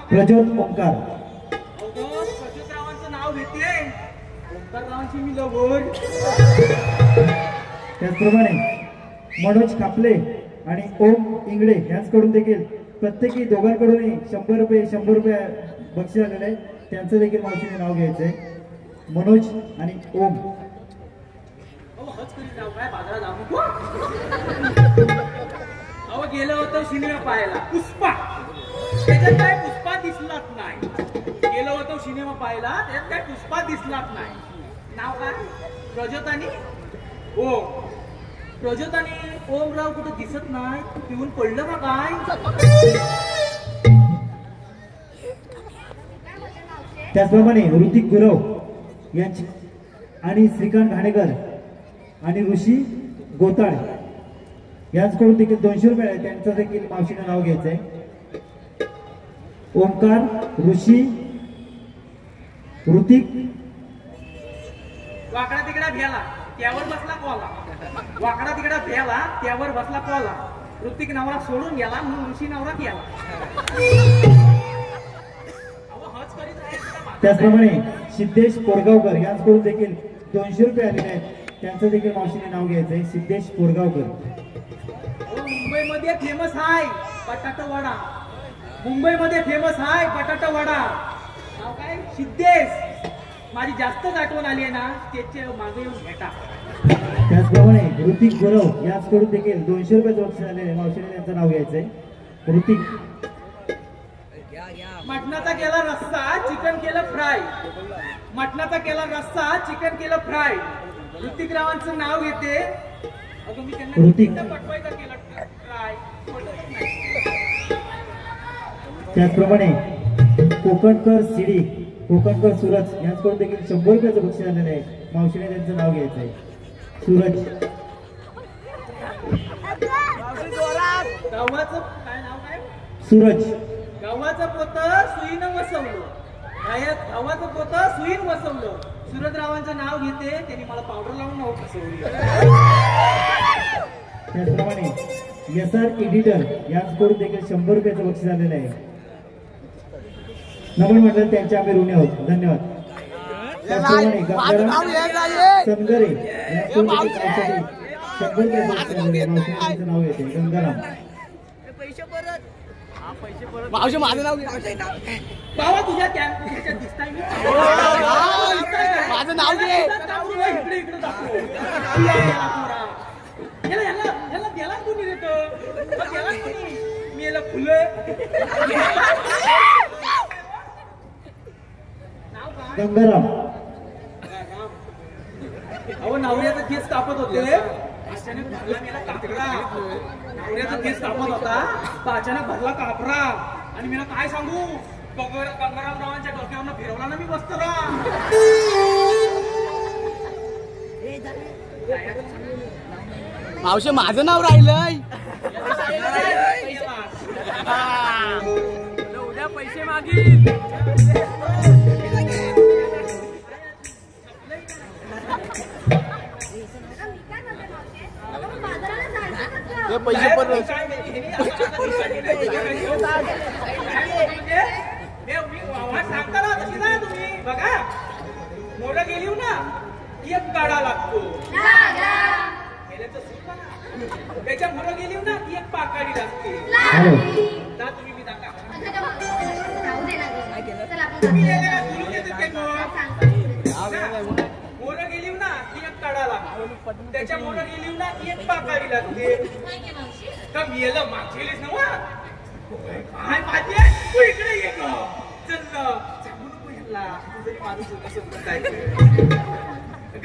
प्रज्योत ओंकार प्रज्योतरावांचं नाव घेते ओंकाररावांची मी लवड त्याचप्रमाणे मनोज कापले आणि ओम इंगळे यांच्याकडून देखील प्रत्येकी दोघांकडूनही 100 रुपये बक्षीस आलेले आहे त्यांचं देखील मावशीने नाव घ्यायचंय मनोज आणि ओम गेलं होतं सिनेमा पाहायला पुष्पा त्याच्यात काय पुष्पा दिसलाच नाही. गेलो होतो सिनेमा पाहायला, त्याच्यात काय पुष्पा दिसलाच नाही. नाव काय? प्रजोतानी ओम. प्रजोतानी ओमराव कुठं दिसत नाही. पिऊन पडलं का काय? त्याचप्रमाणे ऋतिक गुरव यांची आणि श्रीकांत घाणेकर आणि ऋषी गोताळ यांच्याकडून देखील 200 रुपये आहे. त्यांचं देखील मावशीनं नाव घ्यायचंय. ओंकार, ऋषी, ऋतिक. वाकडा तिकडा भेला त्यावर बसला कोला. वाकडा तिकडा भेला त्यावर बसला कोला. ऋतिक नवरा सोडून गेला म्हणून ऋषी नवरा गेला. त्याचप्रमाणे सिद्धेश पोरगावकर यांच्याकडून देखील 200 रुपये आलेले आहेत. त्यांचं देखील मावशीने नाव घ्यायचंय. सिद्धेश पोरगावकर. मुंबईमध्ये फेमस आहे बटाटा वडा. मुंबईमध्ये फेमस आहे बटाटा वडा. नाव काय? सिद्धेश. माझी जास्त आठवण आली आहे ना, त्याचे मागे येऊन भेटा. त्याचप्रमाणे ऋतिक गुरव यांच्याकडून देखील 200 रुपये बक्षीस आलेले आहे. मावशीने त्यांचं नाव घ्यायचंय. ऋतिक. मटणाचा केला रस्सा, चिकन केलं फ्राय. मटणाचा केला रस्सा, चिकन केलं फ्राय. ऋतिक रावांचं नाव घेते. अगं मी त्यांना ऋतिक. पटवायचा केला फ्राय. त्याचप्रमाणे कोकणकर सिडी, कोकणकर सूरज यांच्याकडून देखील 100 रुपयाचं बक्षीस आलेलं आहे. मावशीने त्यांचं नाव घ्यायचंय. सूरज. गावाचं काय नाव काय? सूरज. गावाचं पोत सुईनं वसवलं. गावाचं पोत सुईन वसवलं. सुरजरावांचं नाव घेते. त्यांनी मला पावडर लावून नाव फसवलं. त्याचप्रमाणे SR एडिटर यांच्याकडून देखील 100 रुपयाचं बक्षीस आलेलं आहे. नमन म्हटलं त्यांचे आम्ही ऋणी आहोत. धन्यवाद. त्याचप्रमाणे गंगाराम सनगरे यांच्याकडून देखील 100 रुपयाचं बक्षीस आलेलं आहे. मावशीचं नाव येते गंगाराम. मावशी माझं नाव बाबा तुझ्या त्याच्यात दिसताय मी. माझं नाव घे. इकडे इकडे दाखव. याला त्याला कोणी देतं? त्याला कोणी? मी याला फुलं. गंगाराम. अहो नवऱ्याचा केस कापत होते. अचानक भरला मेला कापरा. नवऱ्याचा केस कापत होता. अचानक भरला कापरा. आणि मी काय सांगू, गंगारामरावांच्या डोक्यावरनं फिरवला ना मी बसतो रा. मावशी माझं नाव राहिलंय. उद्या पैसे मागील. ते पैसे पण सांगता ना तशी ना तुम्ही बघा. मोठं गेली ना एक गाडा लागतो. त्याच्या मुलं गेली ना ती एक पाकाडी लागते. जा तुम्ही मी दाखवा. मोरं गेली ना ती एक काढा लागतो. त्याच्या मोरं गेली ना ती एक पाकाडी लागते. का मी याला मागेलीस ना काय पाहिजे तू इकडे ये ग. चल सांगू नको ह्याला. जरी माझं सोबत जायचं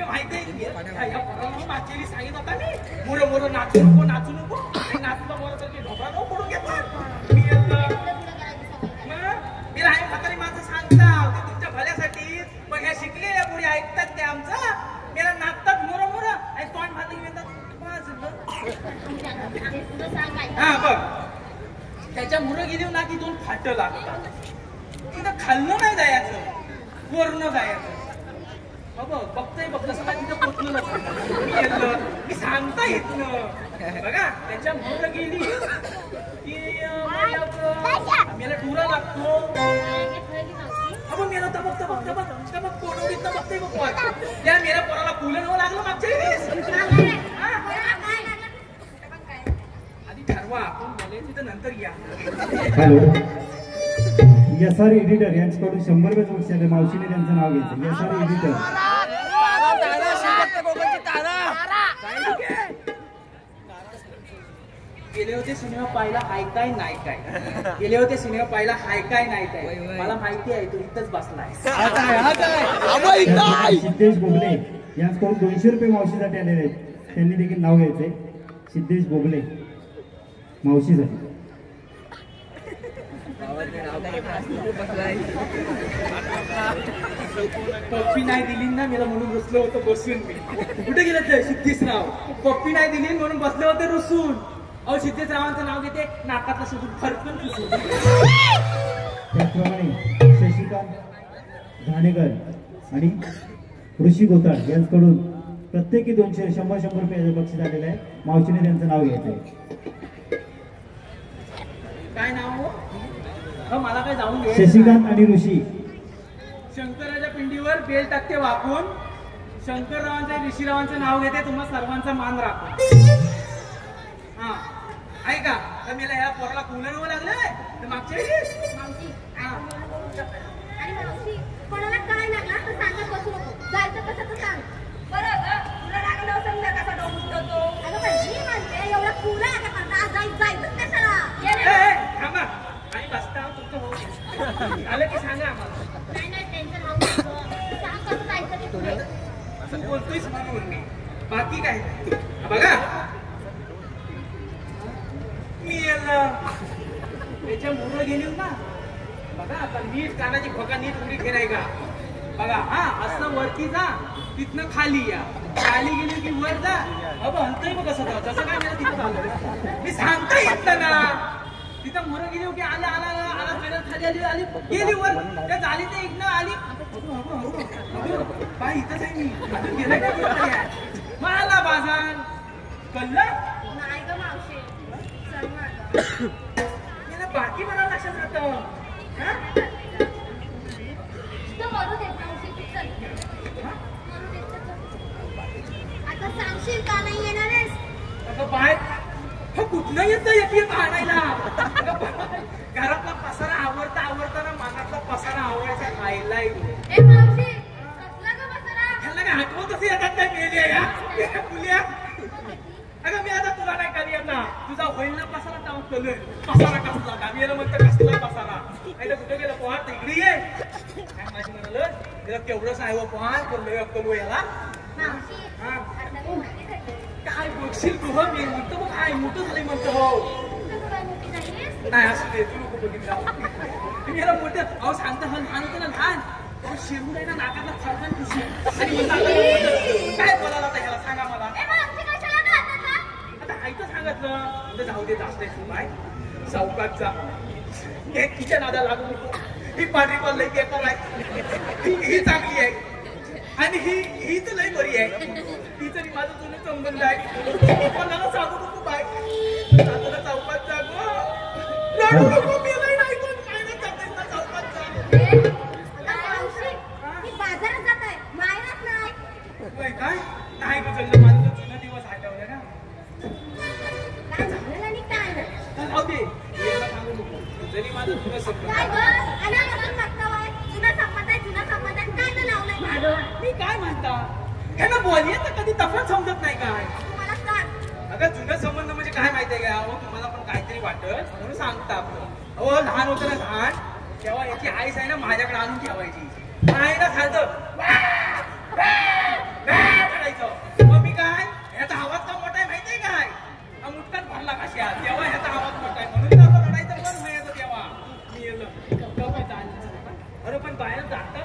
माहितीये मागेली सांगित होता मी. मोरं मोरं नाचू नको नाचू नको. नाचलं मोरं तर ते ढोबळा नको पडून घेतो. मी राही म्हातारी माझं सांगता ते तुमच्या भल्यासाठी. पण ह्या शिकलेल्या पुढे ऐकतात ते आमचं. मेला नाचतात मोरं मोरं आणि तोंड भाजी येतात. हा बघ त्याच्या मुलं गेली ना की 2 फाटं लागतात. तिथं खाल्लं नाही जायचं, वरनं जायचं. बाबा बघतंय सगळं तिथं पोचलं. मी सांगता येत ना बघा. त्याच्या मुलं गेली की मला टुरा लागतो. मेला तबक तबक तबक तबक पोटोडीत तबकते बघ. त्या मेरा पोराला फुलं नवं लागलं मागच्या वेळेस. आधी ठरवा आपण बोले तिथं नंतर या. हॅलो. SR एडिटर यांच्याकडून 100 रुपयाचं बक्षीस आले. मावशीने त्यांचं नाव घ्यायचं. SR editor. गेले होते सिनेमा पाहायला हाय काय नाही काय गेले होते सिनेमा पाहायला हाय काय नाही काय मला माहिती आहे तू इथंच बसलाय सिद्धेश बोबले यांच्याकडून 200 रुपये मावशीसाठी आलेले आहेत. त्यांनी देखील नाव घ्यायचंय. सिद्धेश बोबले मावशीसाठी. पप्पी नाही दिली ना मला म्हणून बसलो होतो बसून मी. कुठे गेलं ते सिद्धेशराव? पप्पी नाही दिली म्हणून बसले होते रुसून. अहो सिद्धेशरावांचं नाव घेते नाकातला सुटून फरकून पुसून. त्याचप्रमाणे शशिकांत घाणेकर आणि ऋषी गोताळ यांच्याकडून प्रत्येकी 200 रुपयाचं बक्षीस आलेलं आहे. मावशीने त्यांचं नाव घ्यायचंय. काय नाव हो मला काय जाऊन घे. शशिकांत आणि ऋषी. शंकराच्या पिंडीवर बेल टाकते वाकून शंकररावांचं ऋषीरावांचं नाव घेते तुम्हा सर्वांचा मान राखून. हा ऐका तर मला ह्या पोराला कुलर लागलंय तर मागच्या वेळेस मावशी आणि मावशी कोणाला काय लागला तर सांगत बसू नको. जायचं कसं तर सांग. बरं तुला लागलं समजा कसा डोंबतो तो. अगं पण मी म्हणते एवढा फुला का करता जायचं कशाला. थांबा आणि बसता तुमचं होऊ आलं की सांगा आम्हाला. नाही टेन्शन सांग कसं जायचं ते पुढे. असं बोलतोयच म्हणून मी बाकी काय बघा मी त्याच्या मुलं गेली ना बघा आता नीट कानाची खोका नीट उडी घेणार का बघा. हा असं वरती जा तिथनं खाली या खाली गेली की वर जा. अगं हलतंय बघ कसं जसं काय मला तिथं झालं मी सांगता येत ना. तिथं मोरं गेली की आला आला आला खाली आली आली गेली वर त्या झाली ते इकडनं आली. बाई इथंच आहे मी गेलं का मला बाजार कळलं नाही ग मावशी चल माझं. बाकी मला लक्षात राहतं. मरू देत मावशी तू चल. मरू देत आता सांगशील का नाही येणार आहेस. अगं बाय हो कुठनं येतं येते आणायला. घरातला पसारा आवडता आवडताना मनातला पसारा आवडायचा खायला ए मावशी कसला ग बसरा. ह्याला काय आठवण तसं येतात नाही मेल्या या फुल्या. अगं मी आता तुला नाही करी ना तुझा होईल ना पसारा जाऊन कलोय पसारा कसला गावी येणं म्हणतं कसला पसारा नाही तर कुठे गेलं पोहार तिकडे ये काय माझी म्हणाल तिला तेवढंच आहे व पोहार कलोय कलो याला. मावशी हा आता मी माहिती करते. काय बघशील तू हो मी म्हणतो मग काय मोठं झालंय म्हणतो हो तू काय मोठी झालीस. नाही असं ते तू नको बघितलं तुम्ही याला मोठं अहो सांगता हा लहान होतं ना लहान शिरून आहे ना नाकातला फरकान खुशी आणि काय बोलायला आता ह्याला सांगा मला. ए मावशी कशाला घालतात ना. आता ऐकतं सांगितलं तर जाऊ दे जास्त आहे बाय सावकाशचा एक तिच्या नादा लागू नको. ही पांढरी पण लई बेकार आहे ही चांगली आहे आणि ही तर लई बरी आहे. तिचं आणि माझं जुनं संबंध आहे कोणाला सांगू नको बाय सातारा चौकात जा गो रडू नको मी लई नाही कोण काय ना चालतंय ना चौकात जा. मावशी ती बाजारात जात आहे मायनाच नाही. होय काय नाही बदललं माझं जुनं दिवस आठवलं ना. काय झालं आणि काय नाही. जाऊ दे याला सांगू नको जरी माझं जुनं संबंध काय ग अनागोंद मागताव आहे. जुना संबंध आहे काय तर लावलंय माझं. मी काय म्हणता हे ना बोलिये तर कधी तफात समजत नाही काय. तुम्हाला सांग. अगं जुनं संबंध म्हणजे काय माहितीये का अहो तुम्हाला पण काहीतरी वाटत म्हणून सांगता आपलं. अहो लहान होतं ना लहान तेव्हा याची आईस आहे ना माझ्याकडे आणून ठेवायची. आई ना खायचं करायचं मग मी काय ह्याचा आवाज का मोठा आहे माहितीये काय हा मुटकात भरला कशा तेव्हा ह्याचा आवाज मोठा आहे म्हणून आपण रडायचं पण व्हायचं तेव्हा मी येलं अरे पण बाहेर जाता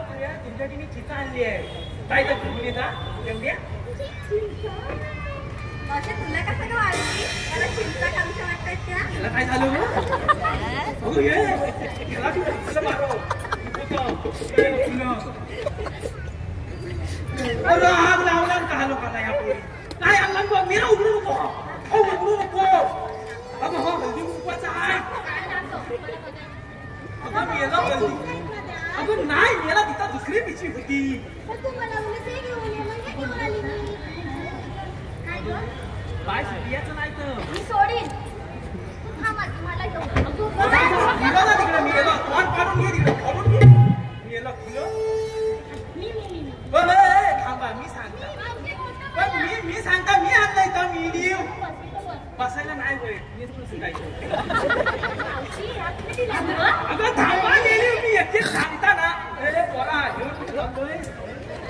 तुमच्या तिने चिता आणली आहे काय तर तुम्हीचा एवढ्या मावशी तुला कसं ग वाटली. मला चिंता खाऊशी वाटतात त्या. त्याला काय झालं अगं ये त्याला तुला मारो अरे आग लावला का लोकांना या पोरी काय आणला बघ मी उघडू नको हो उघडू नको अगं हो हल्दी कुंकवाचा आहे अगं मेला हल्दी अगं नाही मेला तिथं दुसरी पिशवी होती. पण तू मला उलट हे घेऊन ये म्हणजे घेऊन आली मी. काय ग काय सुटियाचं नाही तर मी सोडीन. हा मला घेऊन गेला तिकडे मी गेला तोंड पाडून घे तिकडे पाडून घे मी गेला फुलं थांबा मी सांगता पण मी सांगता मी आणलंय तर मी देऊ बसायला नाही होय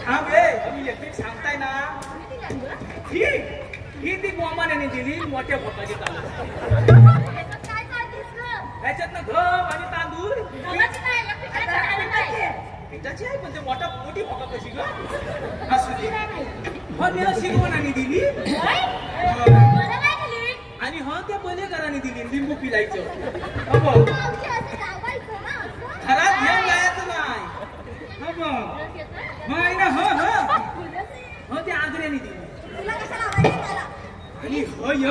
हा बे तुम्ही एकटीच सांगताय ना ही ती गोमाने दिली मोठ्या भोकाची तांदूळ काय करतेस गं? याच्यातनं गहू आणि तांदूळ गव्हाची नाही, एकटी काय करते? पिठाची आहे पण ते मोठी भोका कशी ग असू दे मग मला शिकवणाने दिली मला नाही दिली. आणि हा त्या बनेकरांनी दिली लिंबू पिलायचं मावशी असं लावायचं ना, असं? घरात घेऊन जायचं नाही नाही ना ते आग्र्याने दिली तुला कसं लावायचं मला? आणि एक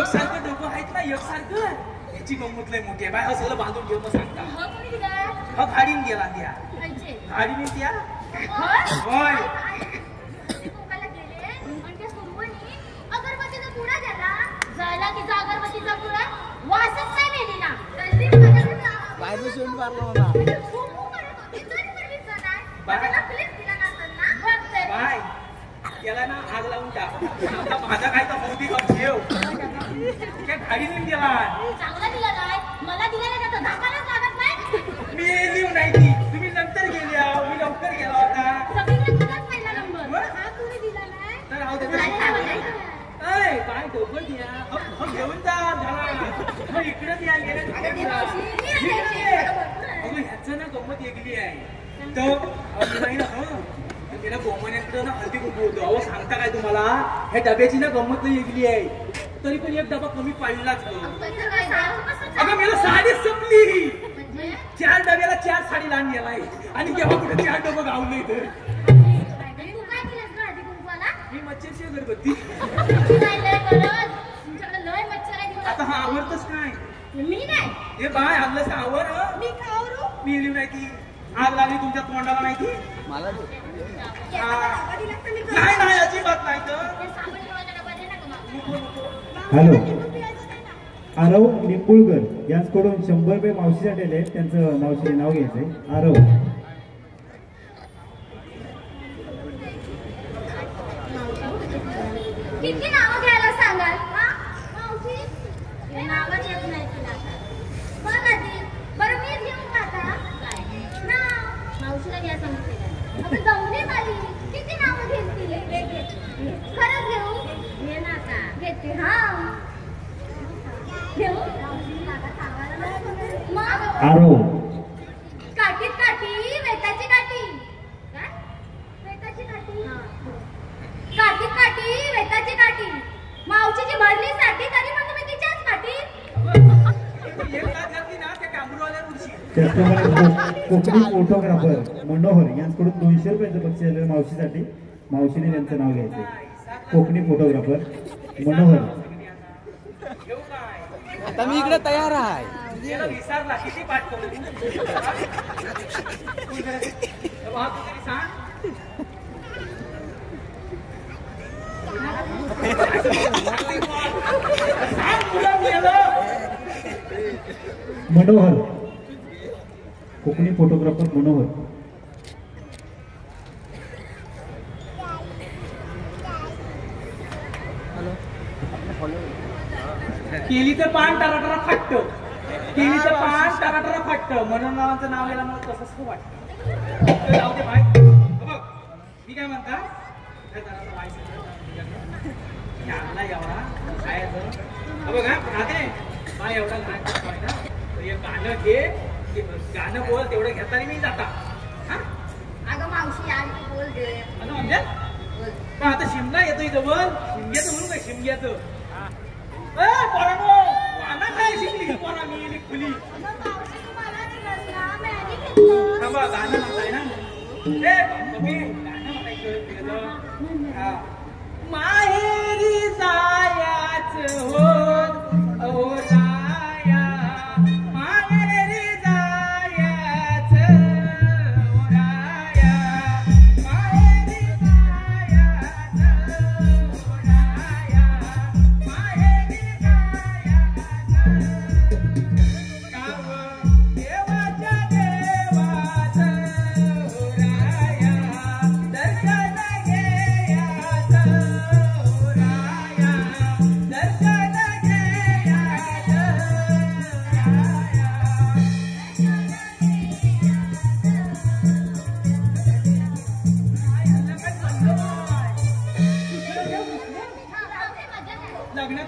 सारखं डबं आहेत ना एक सारखं याची गंमत लय मोठी आहे बाय हा सगळं बांधून घेऊन सांगता कोणी दिलं? हा गाडीने गेला त्या म्हणजे? गाडीने त्या होय? होय ते कोकाला गेले आणि त्या सुरवणी अगरबत्तीचा पुडा झाला. झाला तिचा अगरबत्तीचा पुडा वासच नाही मेलीला. जल्दी माझ्याकडे जा. बाहेर शेण मारला मला म्हणजे फू-फू करत होती. तरी सर्विसचा नाही. त्याला प्लीज दिला नसेल ना? बघ तरी. बाय त्याला ना आग लावून टाक आता माझा काय तर मोठी कप ठेव त्या गाडीने गेला चांगला दिला काय? मला दिला नाही तर धाकालाच लागत नाही. मी लिहू नाही ती तुम्ही नंतर गेल्या मी लवकर गेला होता सगळीकडे तुलाच पहिला नंबर. हा कोणी दिला नाही? तर राहू दे नाही, नाही, नाही. ऐ काय डोकं द्या घेऊन जा झाला इकडे या गेले ह्याचं ना गंमत वेगळी आहे तर नाही ना त्याला गोमान्याकडे ना हळदी कुंकू होतो अहो सांगता काय तुम्हाला ह्या डब्याची ना गंमत नाही वेगळी आहे तरी पण एक डबा कमी पाडलाच अगं मला साडीच संपली म्हणजे? 4 डब्याला 4 साडी लहान गेलाय आणि केव्हा कुठे 4 डबं गावले तर तू काय केलंस गं हळदी कुंकवाला? मी मच्छरची अगरबत्ती नाही लय गरज. तुमच्याकडे लय मच्छर आहे दिवस. आता हा आवडतच काय मी नाही. हे बाय आणलंस आवर मी का आवरू? मी लिहून नाही ती आग लागली तुमच्या तोंडाला नाही ती मला नाही नाही अजिबात नाही तर ते साबण ठेवायचा डबा दे ना गं मला. हॅलो आरव निंबुळकर यांच्याकडून 100 रुपये मावशीसाठी आले त्यांचं मावशीचे नाव घ्यायचंय आरव किती नावं घ्यायला सांगाल? हा? मावशी? हे नावच येत नाही तुला आता. बघ आधी. बरं मीच घेऊ का आता? नाव. मावशीला घ्या सांगते काय? अगं गंमत आली. किती नावं घेतील? खरंच घेऊ? घे ना आता. घेते हा. घेऊ? मग? आरव काठीत काठी, वेताची काठी. काय? वेताची काठी? काठीत काठी, वेताची काठी. मावशीची भरली साठी तरी मग तुम्ही तिच्याच काठी. एक तास घातली ना त्या कांबरूवाल्या उडशी त्याचप्रमाणे कोकणी फोटोग्राफर मनोहर यांच्याकडून 200 रुपयाचं बक्षीस आलेलं मावशीसाठी मावशीने त्यांचं नाव घ्यायचंय कोकणी फोटोग्राफर मनोहर घेऊ काय आता मी इकडे तयार आहे त्याला विचारला किती पाठ करू तू तरी सांग मनोहर कोकणी फोटोग्राफर मनोहर केली तर पान टराटरा फाटत केली तर पान टराटरा फाटत म्हणून नावाचं नाव यायला मला तसंच वाटतं जाऊ दे भाई बघ मी काय म्हणता आणला एवढा खायचं बघ हा खाते बा एवढा लहान ना तर एक गाणं घे गाणं बोल तेवढं घेताना मी जाता हा अगं मावशी आणि बोल दे. असं म्हणजे पण आता शिमला येतोय जवळ शिमग्याचं म्हणून काय शिमग्याचं पोरांनो वाना काय शिकली पोरा मी खुली मावशी तुम्हाला दिलंस ना, मी आधी घेतलं. थांबा गाणं म्हणताय ना मम्मी गाणं म्हणायचं हा माहेरी जायाच हो राया माहेरी जायाच हो राया माहेरी जायाच हो राया माहेरी देवाच्या देवाच हो राया दर्शन घेयाच हो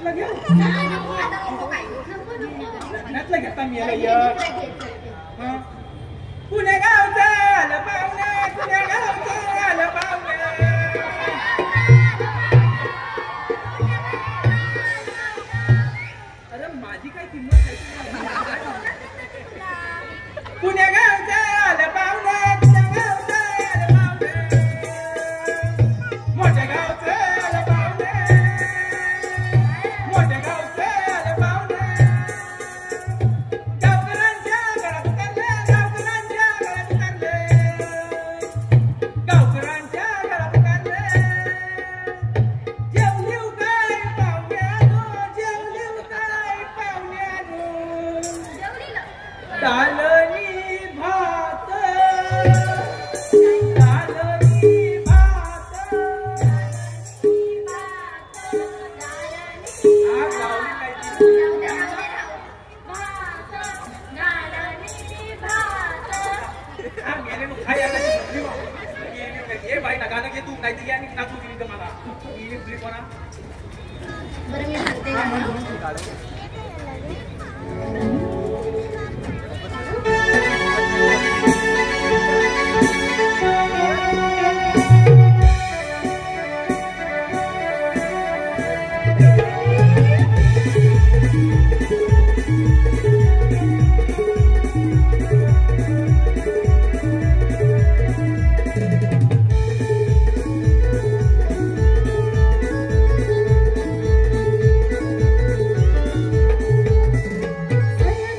लग्नातलं घ्या आता नको काय लग्नातलं घेता मी याला हं? पुणे गावचं आलं पाहुणे पुणे गावचं आलं पाहुणे अरे माझी काय किंमत आहे पुणे गावचं आलं पाहुणे पुणे गावचं आलं पाहुणे मोठ्या गावचं आलं पाहुणे मोठ्या गावचं आलं पाहुणे गावकऱ्यांच्या घरात उतरले गावकऱ्यांच्या घरात उतरले गावकऱ्यांच्या घरात उतरले जेवलीव काय पाहुण्यानो जेवलीव काय पाहुण्यानो दालनी भात दालनी भात आज लावली काय ती? हा, गेले लोक खाय आता शिकली बा. ये बाई ना गाणं घे तू नाही तर या आणि नाचू दिली तर मला ही फ्लिप म्हणा बरं मी सांगते सया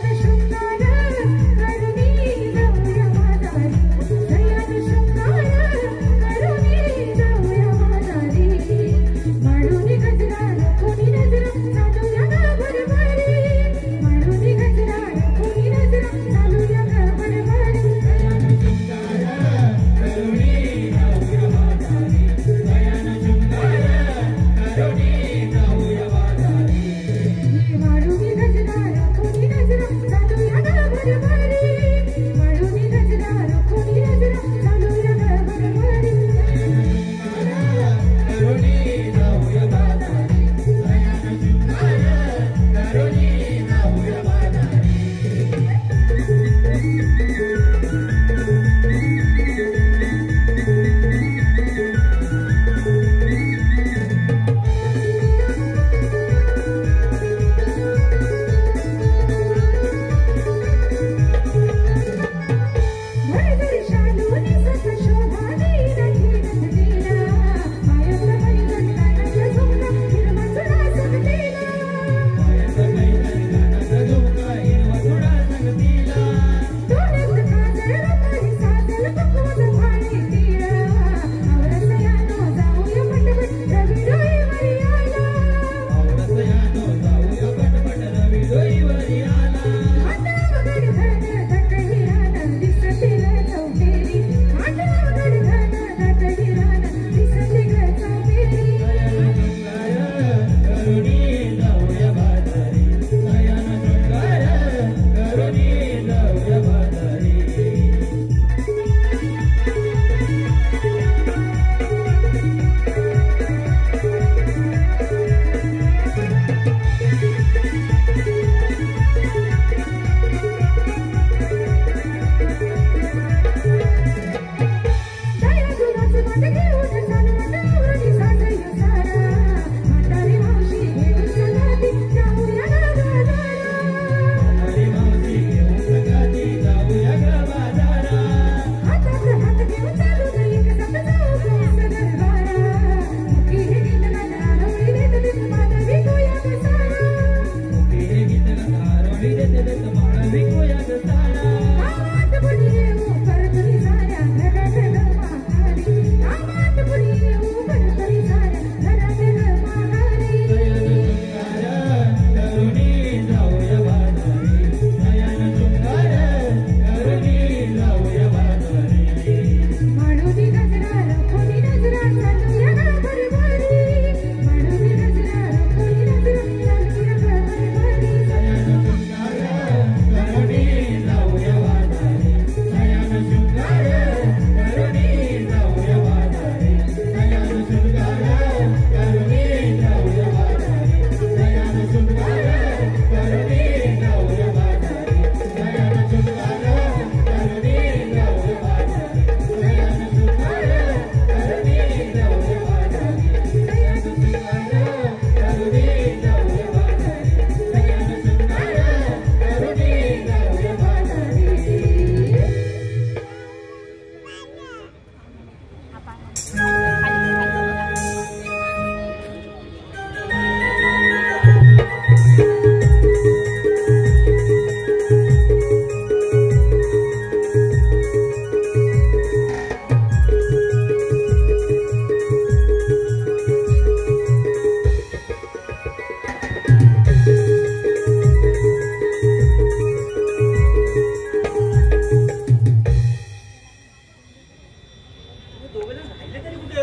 दोघं जण राहिले तरी कुठे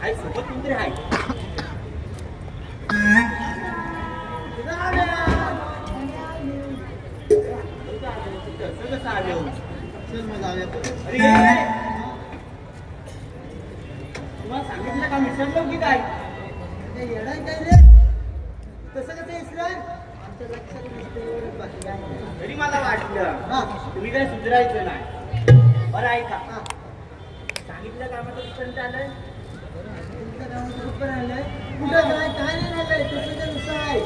आई सोबत कोणतरी आहे कसं आलो चल मग जाऊया तुम्हाला सांगितलं का मिसळलं की काय येणार काय रे कसं कसं इसराल आमच्या लक्षात नसतं बाकी काय तरी मला वाटलं तुम्ही काय सुधारायचं नाही बरं ऐका सांगितलं कामाचं उत्तर आलंय कामाचं उत्तर आलंय कुठं काय काय नाही झालंय तसं नुसतं आहे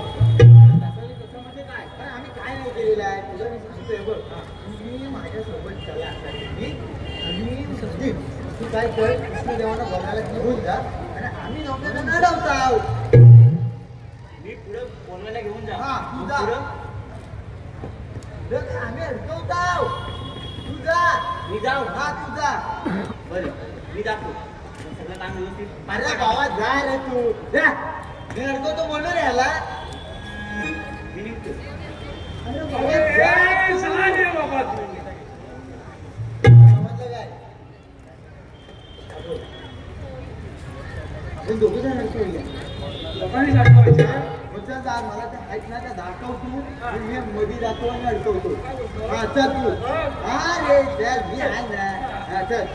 तसं मध्ये काय पण आम्ही काय नाही केलेलं आहे तुझं मी सांगतोय बघ तुम्ही माझ्यासोबत चला आणि समजेल तू काय कर कृष्णदेवांना बोलायला घेऊन जा आणि आम्ही नौक्याला अडवतो आहोत मी पुढे बोलवायला घेऊन जा पुढं आम्ही अडकवतो आहोत तू जा मी जाऊ हा तू जा बरं मी जातो सगळं काम व्यवस्थित माझ्या गावात जा रे तू जा मी अडकवतो बोललो रे ह्याला मी निघतो आपण दोघं जण अडकवूया लोकांनी दाखवायचं मला त्या आहेत ना त्या दाखवतो मी मध्ये जातो आणि अडकवतो हा चल तू हा रे चल मी आहे ना हा चल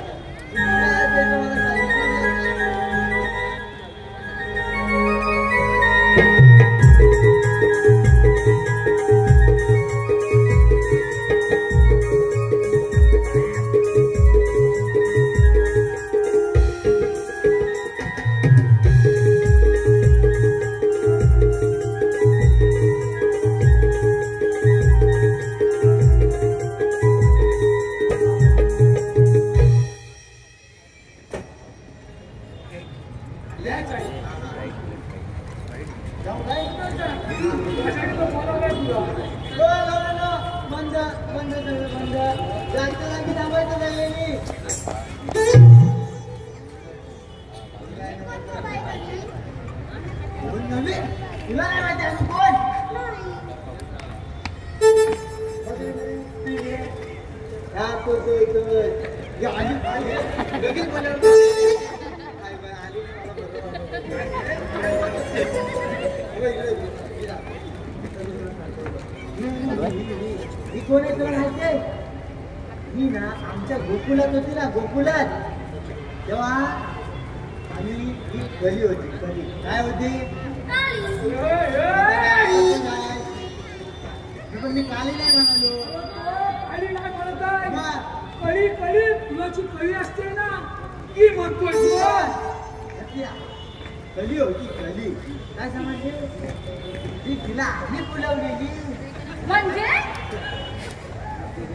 मी ना आमच्या गोकुलात होती ना गोकुलात तेव्हा आम्ही ही कली होती कली काय होती पण मी काली नाही म्हणालो कळी नाही म्हणत आहे कळी कळी फुलाची कळी असते ना ती म्हणतोय कली होती कली काय समजले ती तिला आम्ही फुलवलेली म्हणजे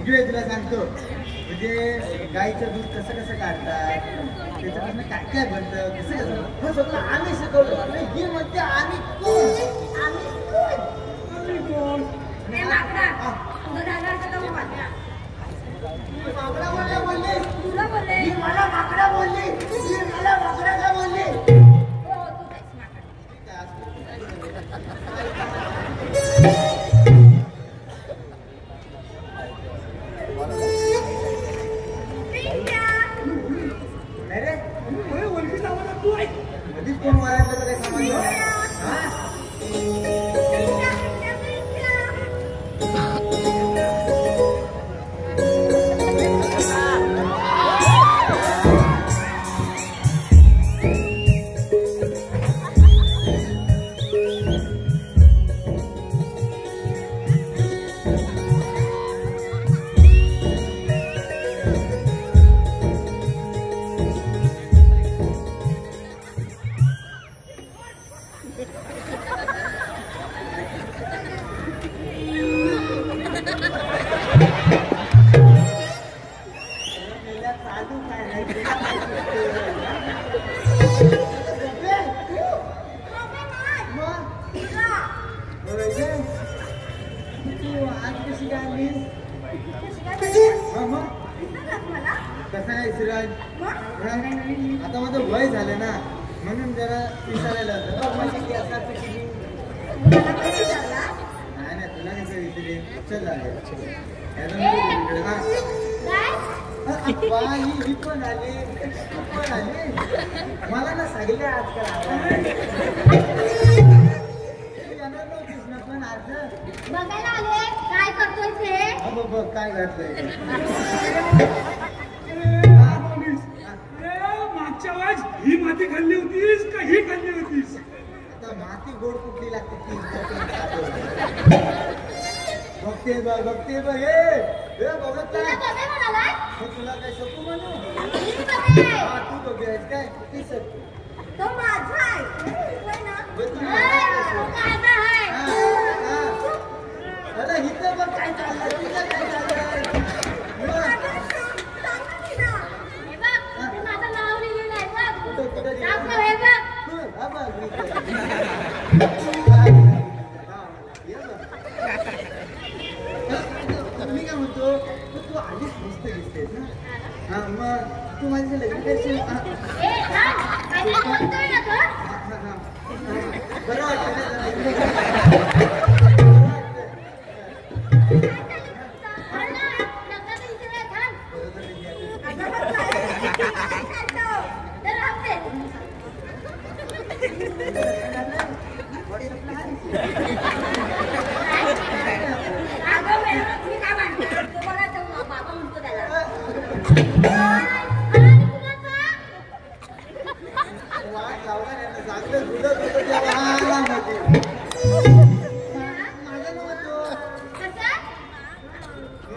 इकडे तुला सांगतो म्हणजे गाईचं दूध कसं कसं काढतात त्याच्यापासून काय काय बनतं कसं कसं हे सगळं आम्ही शिकवलं ही म्हणते आम्ही कोण आम्ही कोण हे माकडा तुझं झालं तर माकडा माकडा बोलले तुला बोलले ही मला माकडा बोलली ही मला माकडा का बोलली हो तू तेच अरे ओळखी लावला तू ऐक मधीच कोण मारायचं तर काय समजलं आता माझं वय झालं ना म्हणून जरा विचारायला नाही तुला कसं विचारले चल झाले काय ही पण आली मला ना सगळे आजकाल येणार नव्हतीस ना पण आज बघायला आले काय करतोय ते बघ काय घातलंय मागच्या वेळेस ही माती खाल्ली होतीस का ही खाल्ली होतीस? आता माती गोड कुठली लागते ती बघते बघ हे बघत तुला काय बघाय म्हणालाय तुला काय शकू म्हणू मी बघाय हा तू बघायच काय ती सर तो माझा आहे होय ना तुला तो माझा आहे अरे इथं बघ काय चाललंय तुझं काय चाललंय हे बघ ते माझं नाव लिहिलेलं आहे बघ कुठं दाखव हे बघ हा बघ मी काय म्हणतो तू आधीच मस्त दिसतेस ना हा मग तू माझ्या लग्न करशील ए थांब काय बोलतोय ना तो बरं वाटतं वाट लावला नाही चांगलं दुधं जेव्हा माझं नव्हतो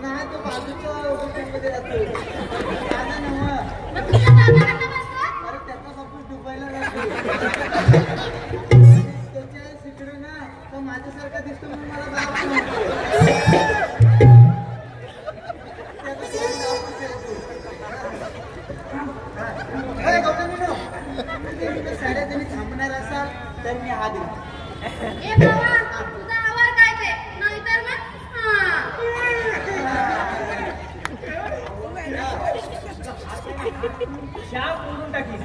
नाही तो बाजूच्या मध्ये राहतो माझं नव्ह अरे त्याचा बापू दुबईला राहतो त्याच्या शिकडे ना तो माझ्यासारखा दिसतो म्हणून मला बाबा म्हणतो साड्या तुम्ही थांबणार असाल तर मी हा दिला ए बाबा तुझा आवाज काय ते नाहीतर मग चहा करून टाकी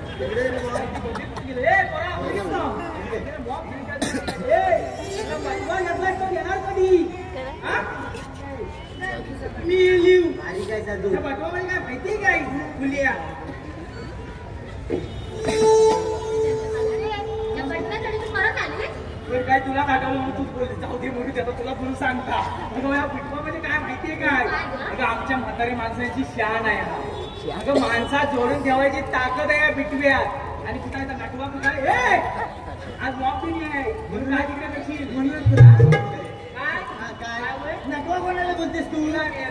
येणार कधी मी लिहू भारी काय चालू बटवामध्ये काय माहिती काय फुलिया या बटव्यासाठी तू परत आली काय तुला काढवलं म्हणून तू बोल जाऊ दे म्हणून त्याचा तुला बोलून सांगता अगं या पिठवामध्ये काय माहितीये काय अगं आमच्या म्हातारी माणसाची शान आहे अगं माणसात जोडून ठेवायची ताकद आहे या पिठव्यात आणि कुठे नाटवा कुठे आज वॉक दिली आहे म्हणून काय तिकडे कशी म्हणून काय नटवा कोणाला बोलतेस तू तुला काय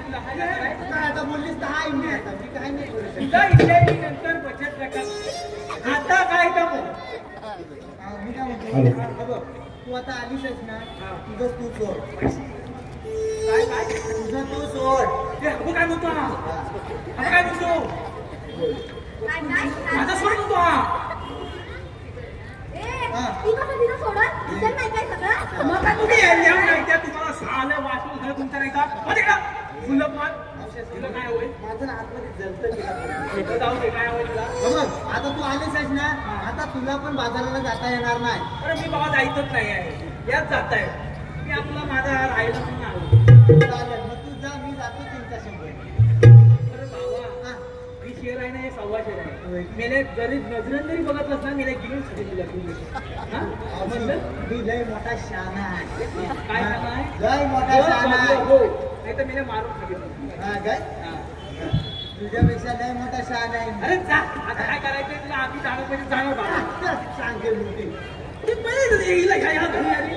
आता बोललीस तर हाय मी आता मी काय नाही करू शकत तुझा इथे नंतर बचत रकम आता काय का मी काय म्हणतो बघ तू आता आलीसच ना तुझं तू सोड काय काय तुझं तू सोड ते आपण काय म्हणतो हा काय म्हणतो काय माझा सोड म्हणतो हा ती कसं तिला सोडत दिसत नाही काय सगळं मग काय तुम्ही येऊन नाही त्या तुम्हाला सालं वाचून झालं तुमचं नाही का फुलं पण तुला काय होईल माझं ना आतमध्ये जलतं तिला जाऊ दे काय होईल तुला बघ आता तू आलीसच ना आता तुला पण बाजाराला जाता येणार नाही अरे मी बाबा जायचंच नाही आहे याच जात आहे मी आपला माझा राहिला म्हणून आलो चालेल मग तू जा मी जातो तुमच्या शंभर अरे बाबा मी शेर आहे ना हे 1.25 शेर आहे मेले जरी नजरेन जरी बघत नसणार मेले घेऊन तुला म्हणलं मी लय मोठा शाना आहे काय झालं आहे लय मोठा शाना आहे नाही तर मेले मारून सांगितलं हा काय तुझ्यापेक्षा लय मोठा शान आहे अरे जा आता काय करायचंय तुला आम्ही जाणं पाहिजे जाणं बाबा सांगेल मोठी ते पहिले येईल ह्या घरी आली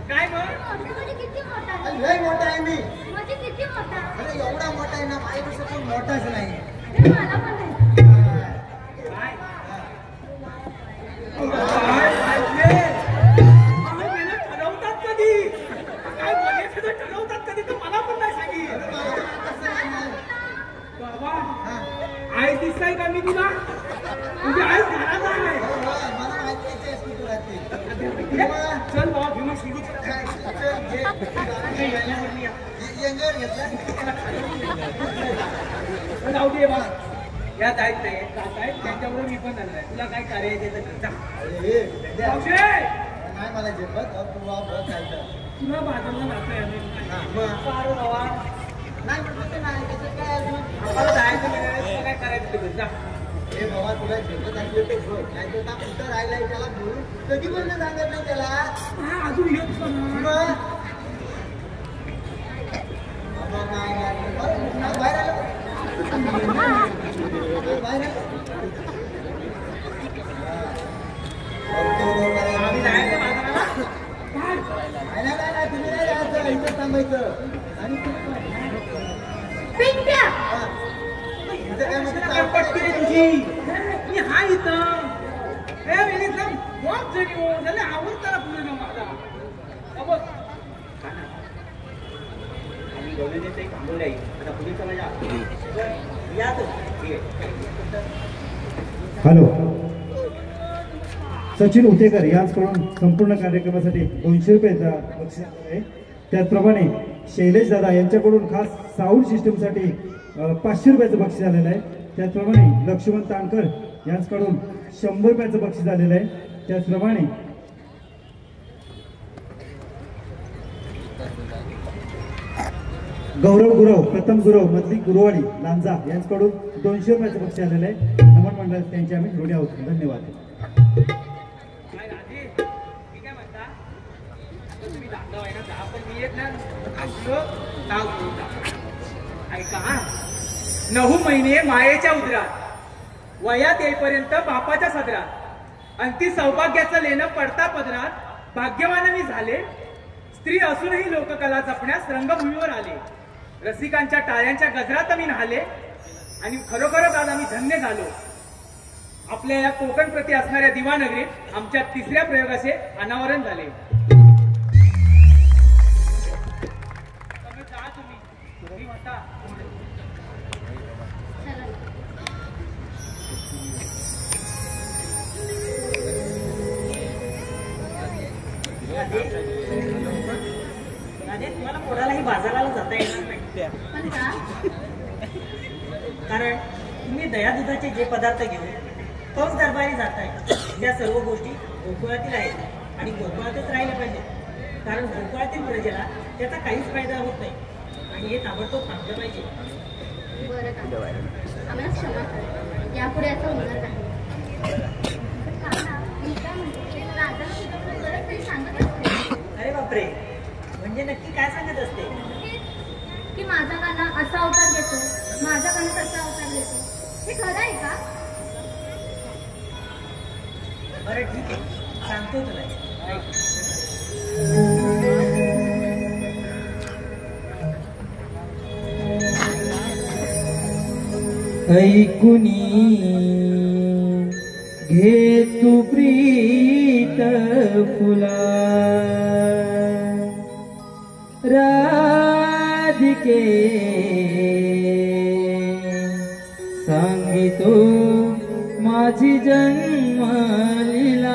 काय मग म्हणजे किती मोठा लय मोठा आहे मी म्हणजे किती मोठा अरे एवढा मोठा आहे ना माझ्यापेक्षा पण मोठाच नाही हे मला पण नाही काय ठरवतात कधी काय बोलायचं तर ठरवतात कधी तर मला पण नाही सांगितलं बाबा आई दिसताय का मी तुला तुझी आई घरात आहे मला माहिती आहे तू राहते चल बाबा घेऊन सुरू यंगर घेतला जाऊ दे बा या जायत नाही जात आहेत त्यांच्याबरोबर मी पण जाणार आहे तुला काय करायचं तर जा मावशे! नाही मला झेपत तू चालतं तुला बाजारला जाता येणार नाही. नाही जा. हे बाबा तुला झेपत असलं ते बघ. नाही तर कुठं राहिलाय त्याला बोलून कधी पण सांगत नाही त्याला. हा अजून येत ना. बाहेर आलं बाहेर आलं. आम्ही जायचं बाजाराला. नाही तुम्ही नाही जायचं इथं थांबायचं. आणि पिंट्या इथं काय म्हणते पटकी रे तुझी. मी हा इथं हे वेळेला बहुत जणी हो झाले आवडताना पुढे ना माझा. बघ आम्ही गवळीने ते थांबवलं आहे. आता पुढे चला या तो. ठीक आहे. हॅलो, सचिन उतेकर यांच्याकडून संपूर्ण कार्यक्रमासाठी 200 रुपयाचा बक्षीस आहे. त्याचप्रमाणे शैलेश दादा यांच्याकडून खास साऊंड सिस्टमसाठी 500 रुपयाचं बक्षीस आलेलं आहे. त्याचप्रमाणे लक्ष्मण तांडकर यांच्याकडून 100 रुपयाचं बक्षीस आलेलं आहे. त्याचप्रमाणे गौरव गुरव प्रथम गुरव मधली गुरुवाडी लांजा यांच्याकडून 200 रुपयाचं बक्षीस आलेलं आहे. नमन मंडळ त्यांचे आम्ही ऋणी आहोत. धन्यवाद. काय राजे मी काय म्हणता आता तुम्ही दाखला आहे ना जा पण मी एक ना आपलं नाव घेऊन जा. ऐका 9 महिने मायेच्या उदरात वयात येईपर्यंत बापाच्या सदरात आणि ती सौभाग्याचं लेणं पडता पदरात भाग्यवान मी झाले. स्त्री असूनही लोककला जपण्यास रंगभूमीवर आले. रसिकांच्या टाळ्यांच्या गजरात मी न्हाले आणि खरोखरच आज आम्ही धन्य झालो. आपल्या या कोकण प्रती असणाऱ्या दिवानगरीत आमच्या 3ऱ्या प्रयोगाचे अनावरण झाले. जा तुम्ही म्हणता तुम्हाला पोरालाही बाजाराला जाता येणार नाही. पण का? कारण तुम्ही दया दुधाचे जे पदार्थ घेऊन तोच दरबारी जाताय त्या सर्व गोष्टी गोकुळातील आहेत आणि गोकुळातच राहिल्या पाहिजे. कारण गोकुळातील प्रजेला त्याचा काहीच फायदा होत नाही आणि हे ताबडतोब थांबलं पाहिजे. बरं का, आम्हाला क्षमा करा. यापुढे असं होणार नाही. मी काय म्हणते, राजाला सुद्धा बरंच काही सांगत असते. अरे बापरे, म्हणजे नक्की काय सांगत असते? की माझा गाणा असा अवतार घेतो, माझा गाणं तसा अवतार घेतो. हे खरं आहे का? बरं ठीक आहे, सांगतो तुला. ऐकुनी घे तू प्रीत फुला राधिके सांगितो माझी जन्मलीला.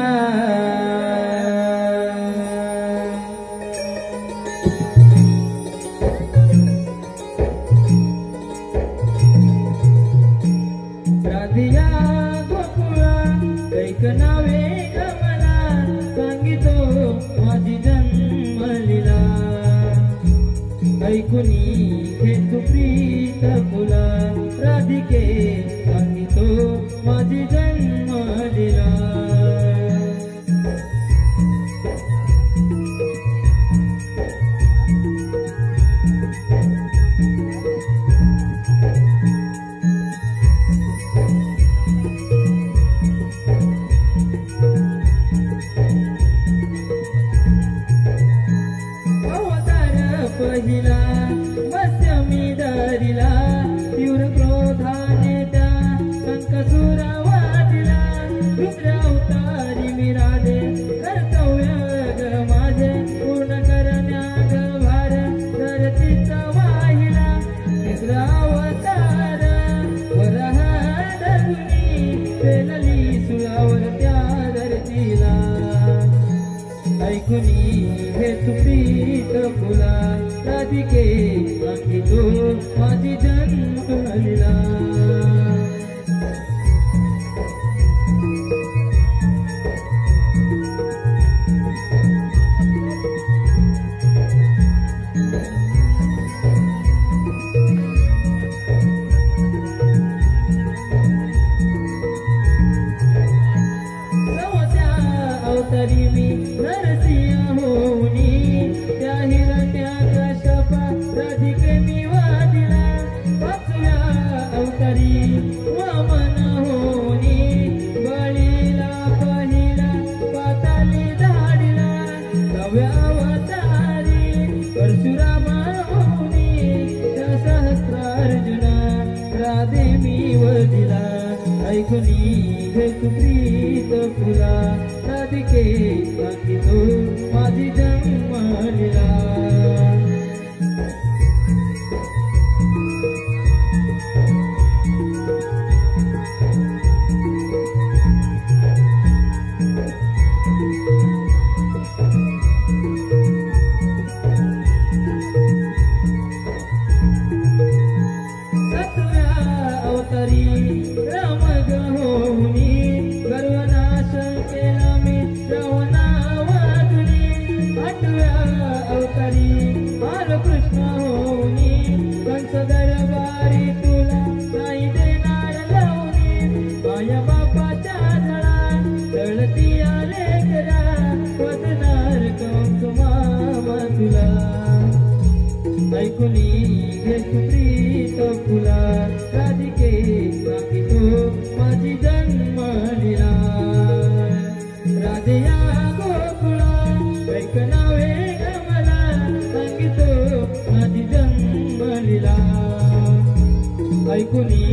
राधिया गोकुळा कैक नावे गमला सांगितो माझी जन्मलीला. ऐकुनी हे तू प्रीत फुला राधिके सांगितो माझी जन्मलीला. पहिला मत्स्यमी दरिला तीव्र क्रोधाने त्या संकसुरा वादिला. दुसऱ्या अवतारी मी राधे कर्तव्य ग माझे पूर्ण करण्या ग भार धरतीचा वाहिला. तिसरा अवतार वरहादरुनी पेलली सुळावर त्या धरतीला. ऐकुनी हे तू प्रीत फुला राधिके सांगितो माझी जन्मलीला. राधे मी वजिला ऐकुनी घे तू प्रीत फुला राधिके सांगितो माझी जन्मलीला ऐकुनी घे तू प्रीत फुला राधिके सांगितो माझी जन्मलीला राधेया गोकुळा ऐकनावे मला सांगितो माझी जन्मलीला ऐकुनी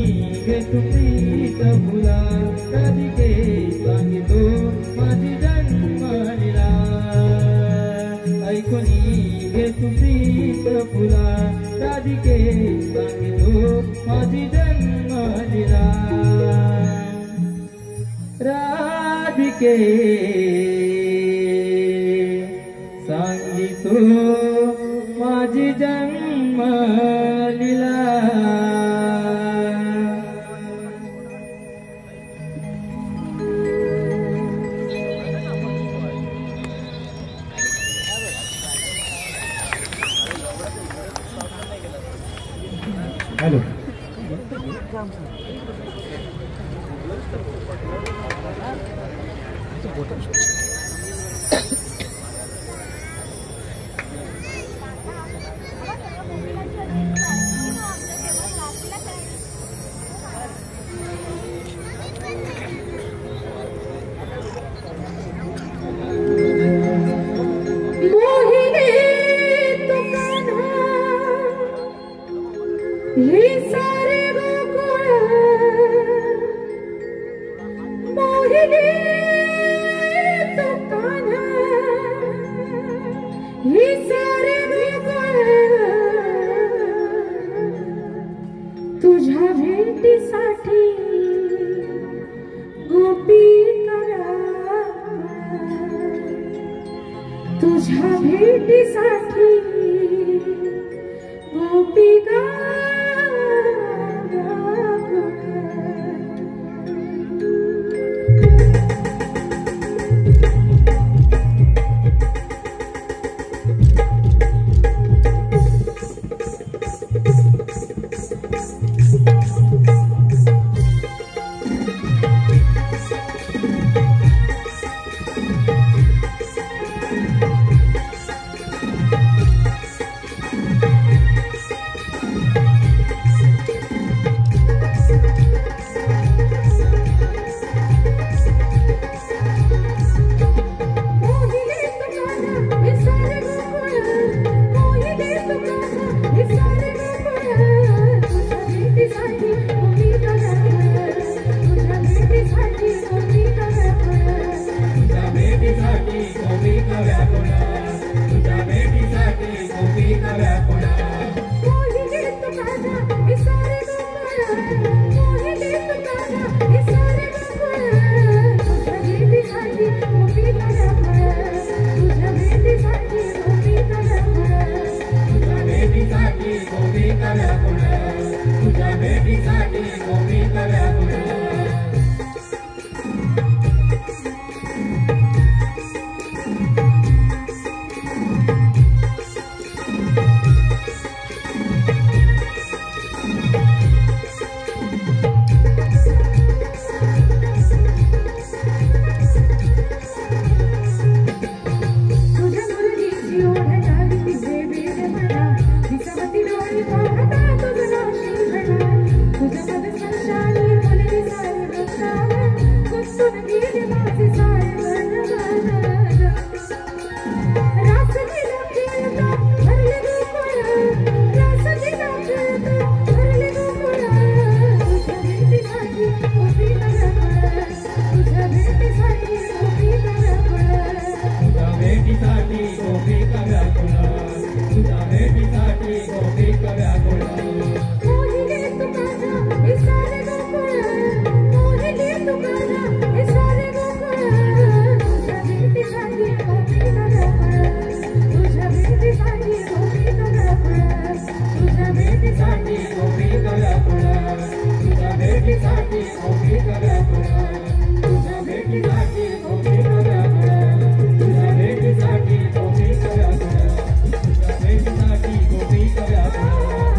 घे तू प्रीत फुला राधिके सांगितो माझी जन्मलीला ऐकुनी घे तू प्रीत फुला राधिके सांगितो माझी जन्मलीला राधिके सांगितो माझी जन्मलीला हॅलो हे सारे गोकुळ मोहिनी तो कान्हा हे सारे गोकुळ तुझ्या भेटीसाठी गोपी करा तुझ्या भेटीसाठी गोपिका तुझ्या मुरलीची ओढ झाली ती देवी मला दिसावती डोळी पाहता भेटीसाठी गोपिका व्याकुळा तुझ्या भेटीसाठी गोपिका व्याकुळा तुझ्या भेटीसाठी गोपिका व्याकुळा तुझ्या भेटीसाठी गोपिका व्याकुळा तुझ्या भेटीसाठी गोपिका व्याकुळा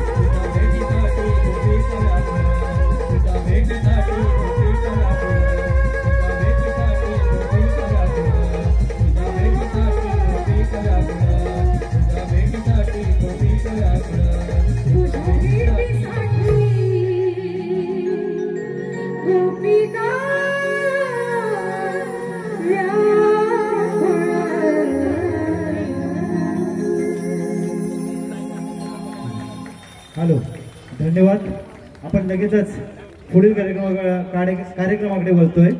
तुझ्या भेटीसाठी गोपिका व्याकुळा तुझ्या भेटीसाठी गोपिका व्याकुळा तुझ्या भेटीसाठी गोपिका व्याकुळा तुझ्या भेटीसाठी गोपिका व्याकुळा तुझ्या भेटीसाठी गोपिका व्याकुळा तुझ्या भेटीसाठी गोपिका हॅलो, धन्यवाद. आपण लगेचच पुढील कार्यक्रमाकडे बोलतोय.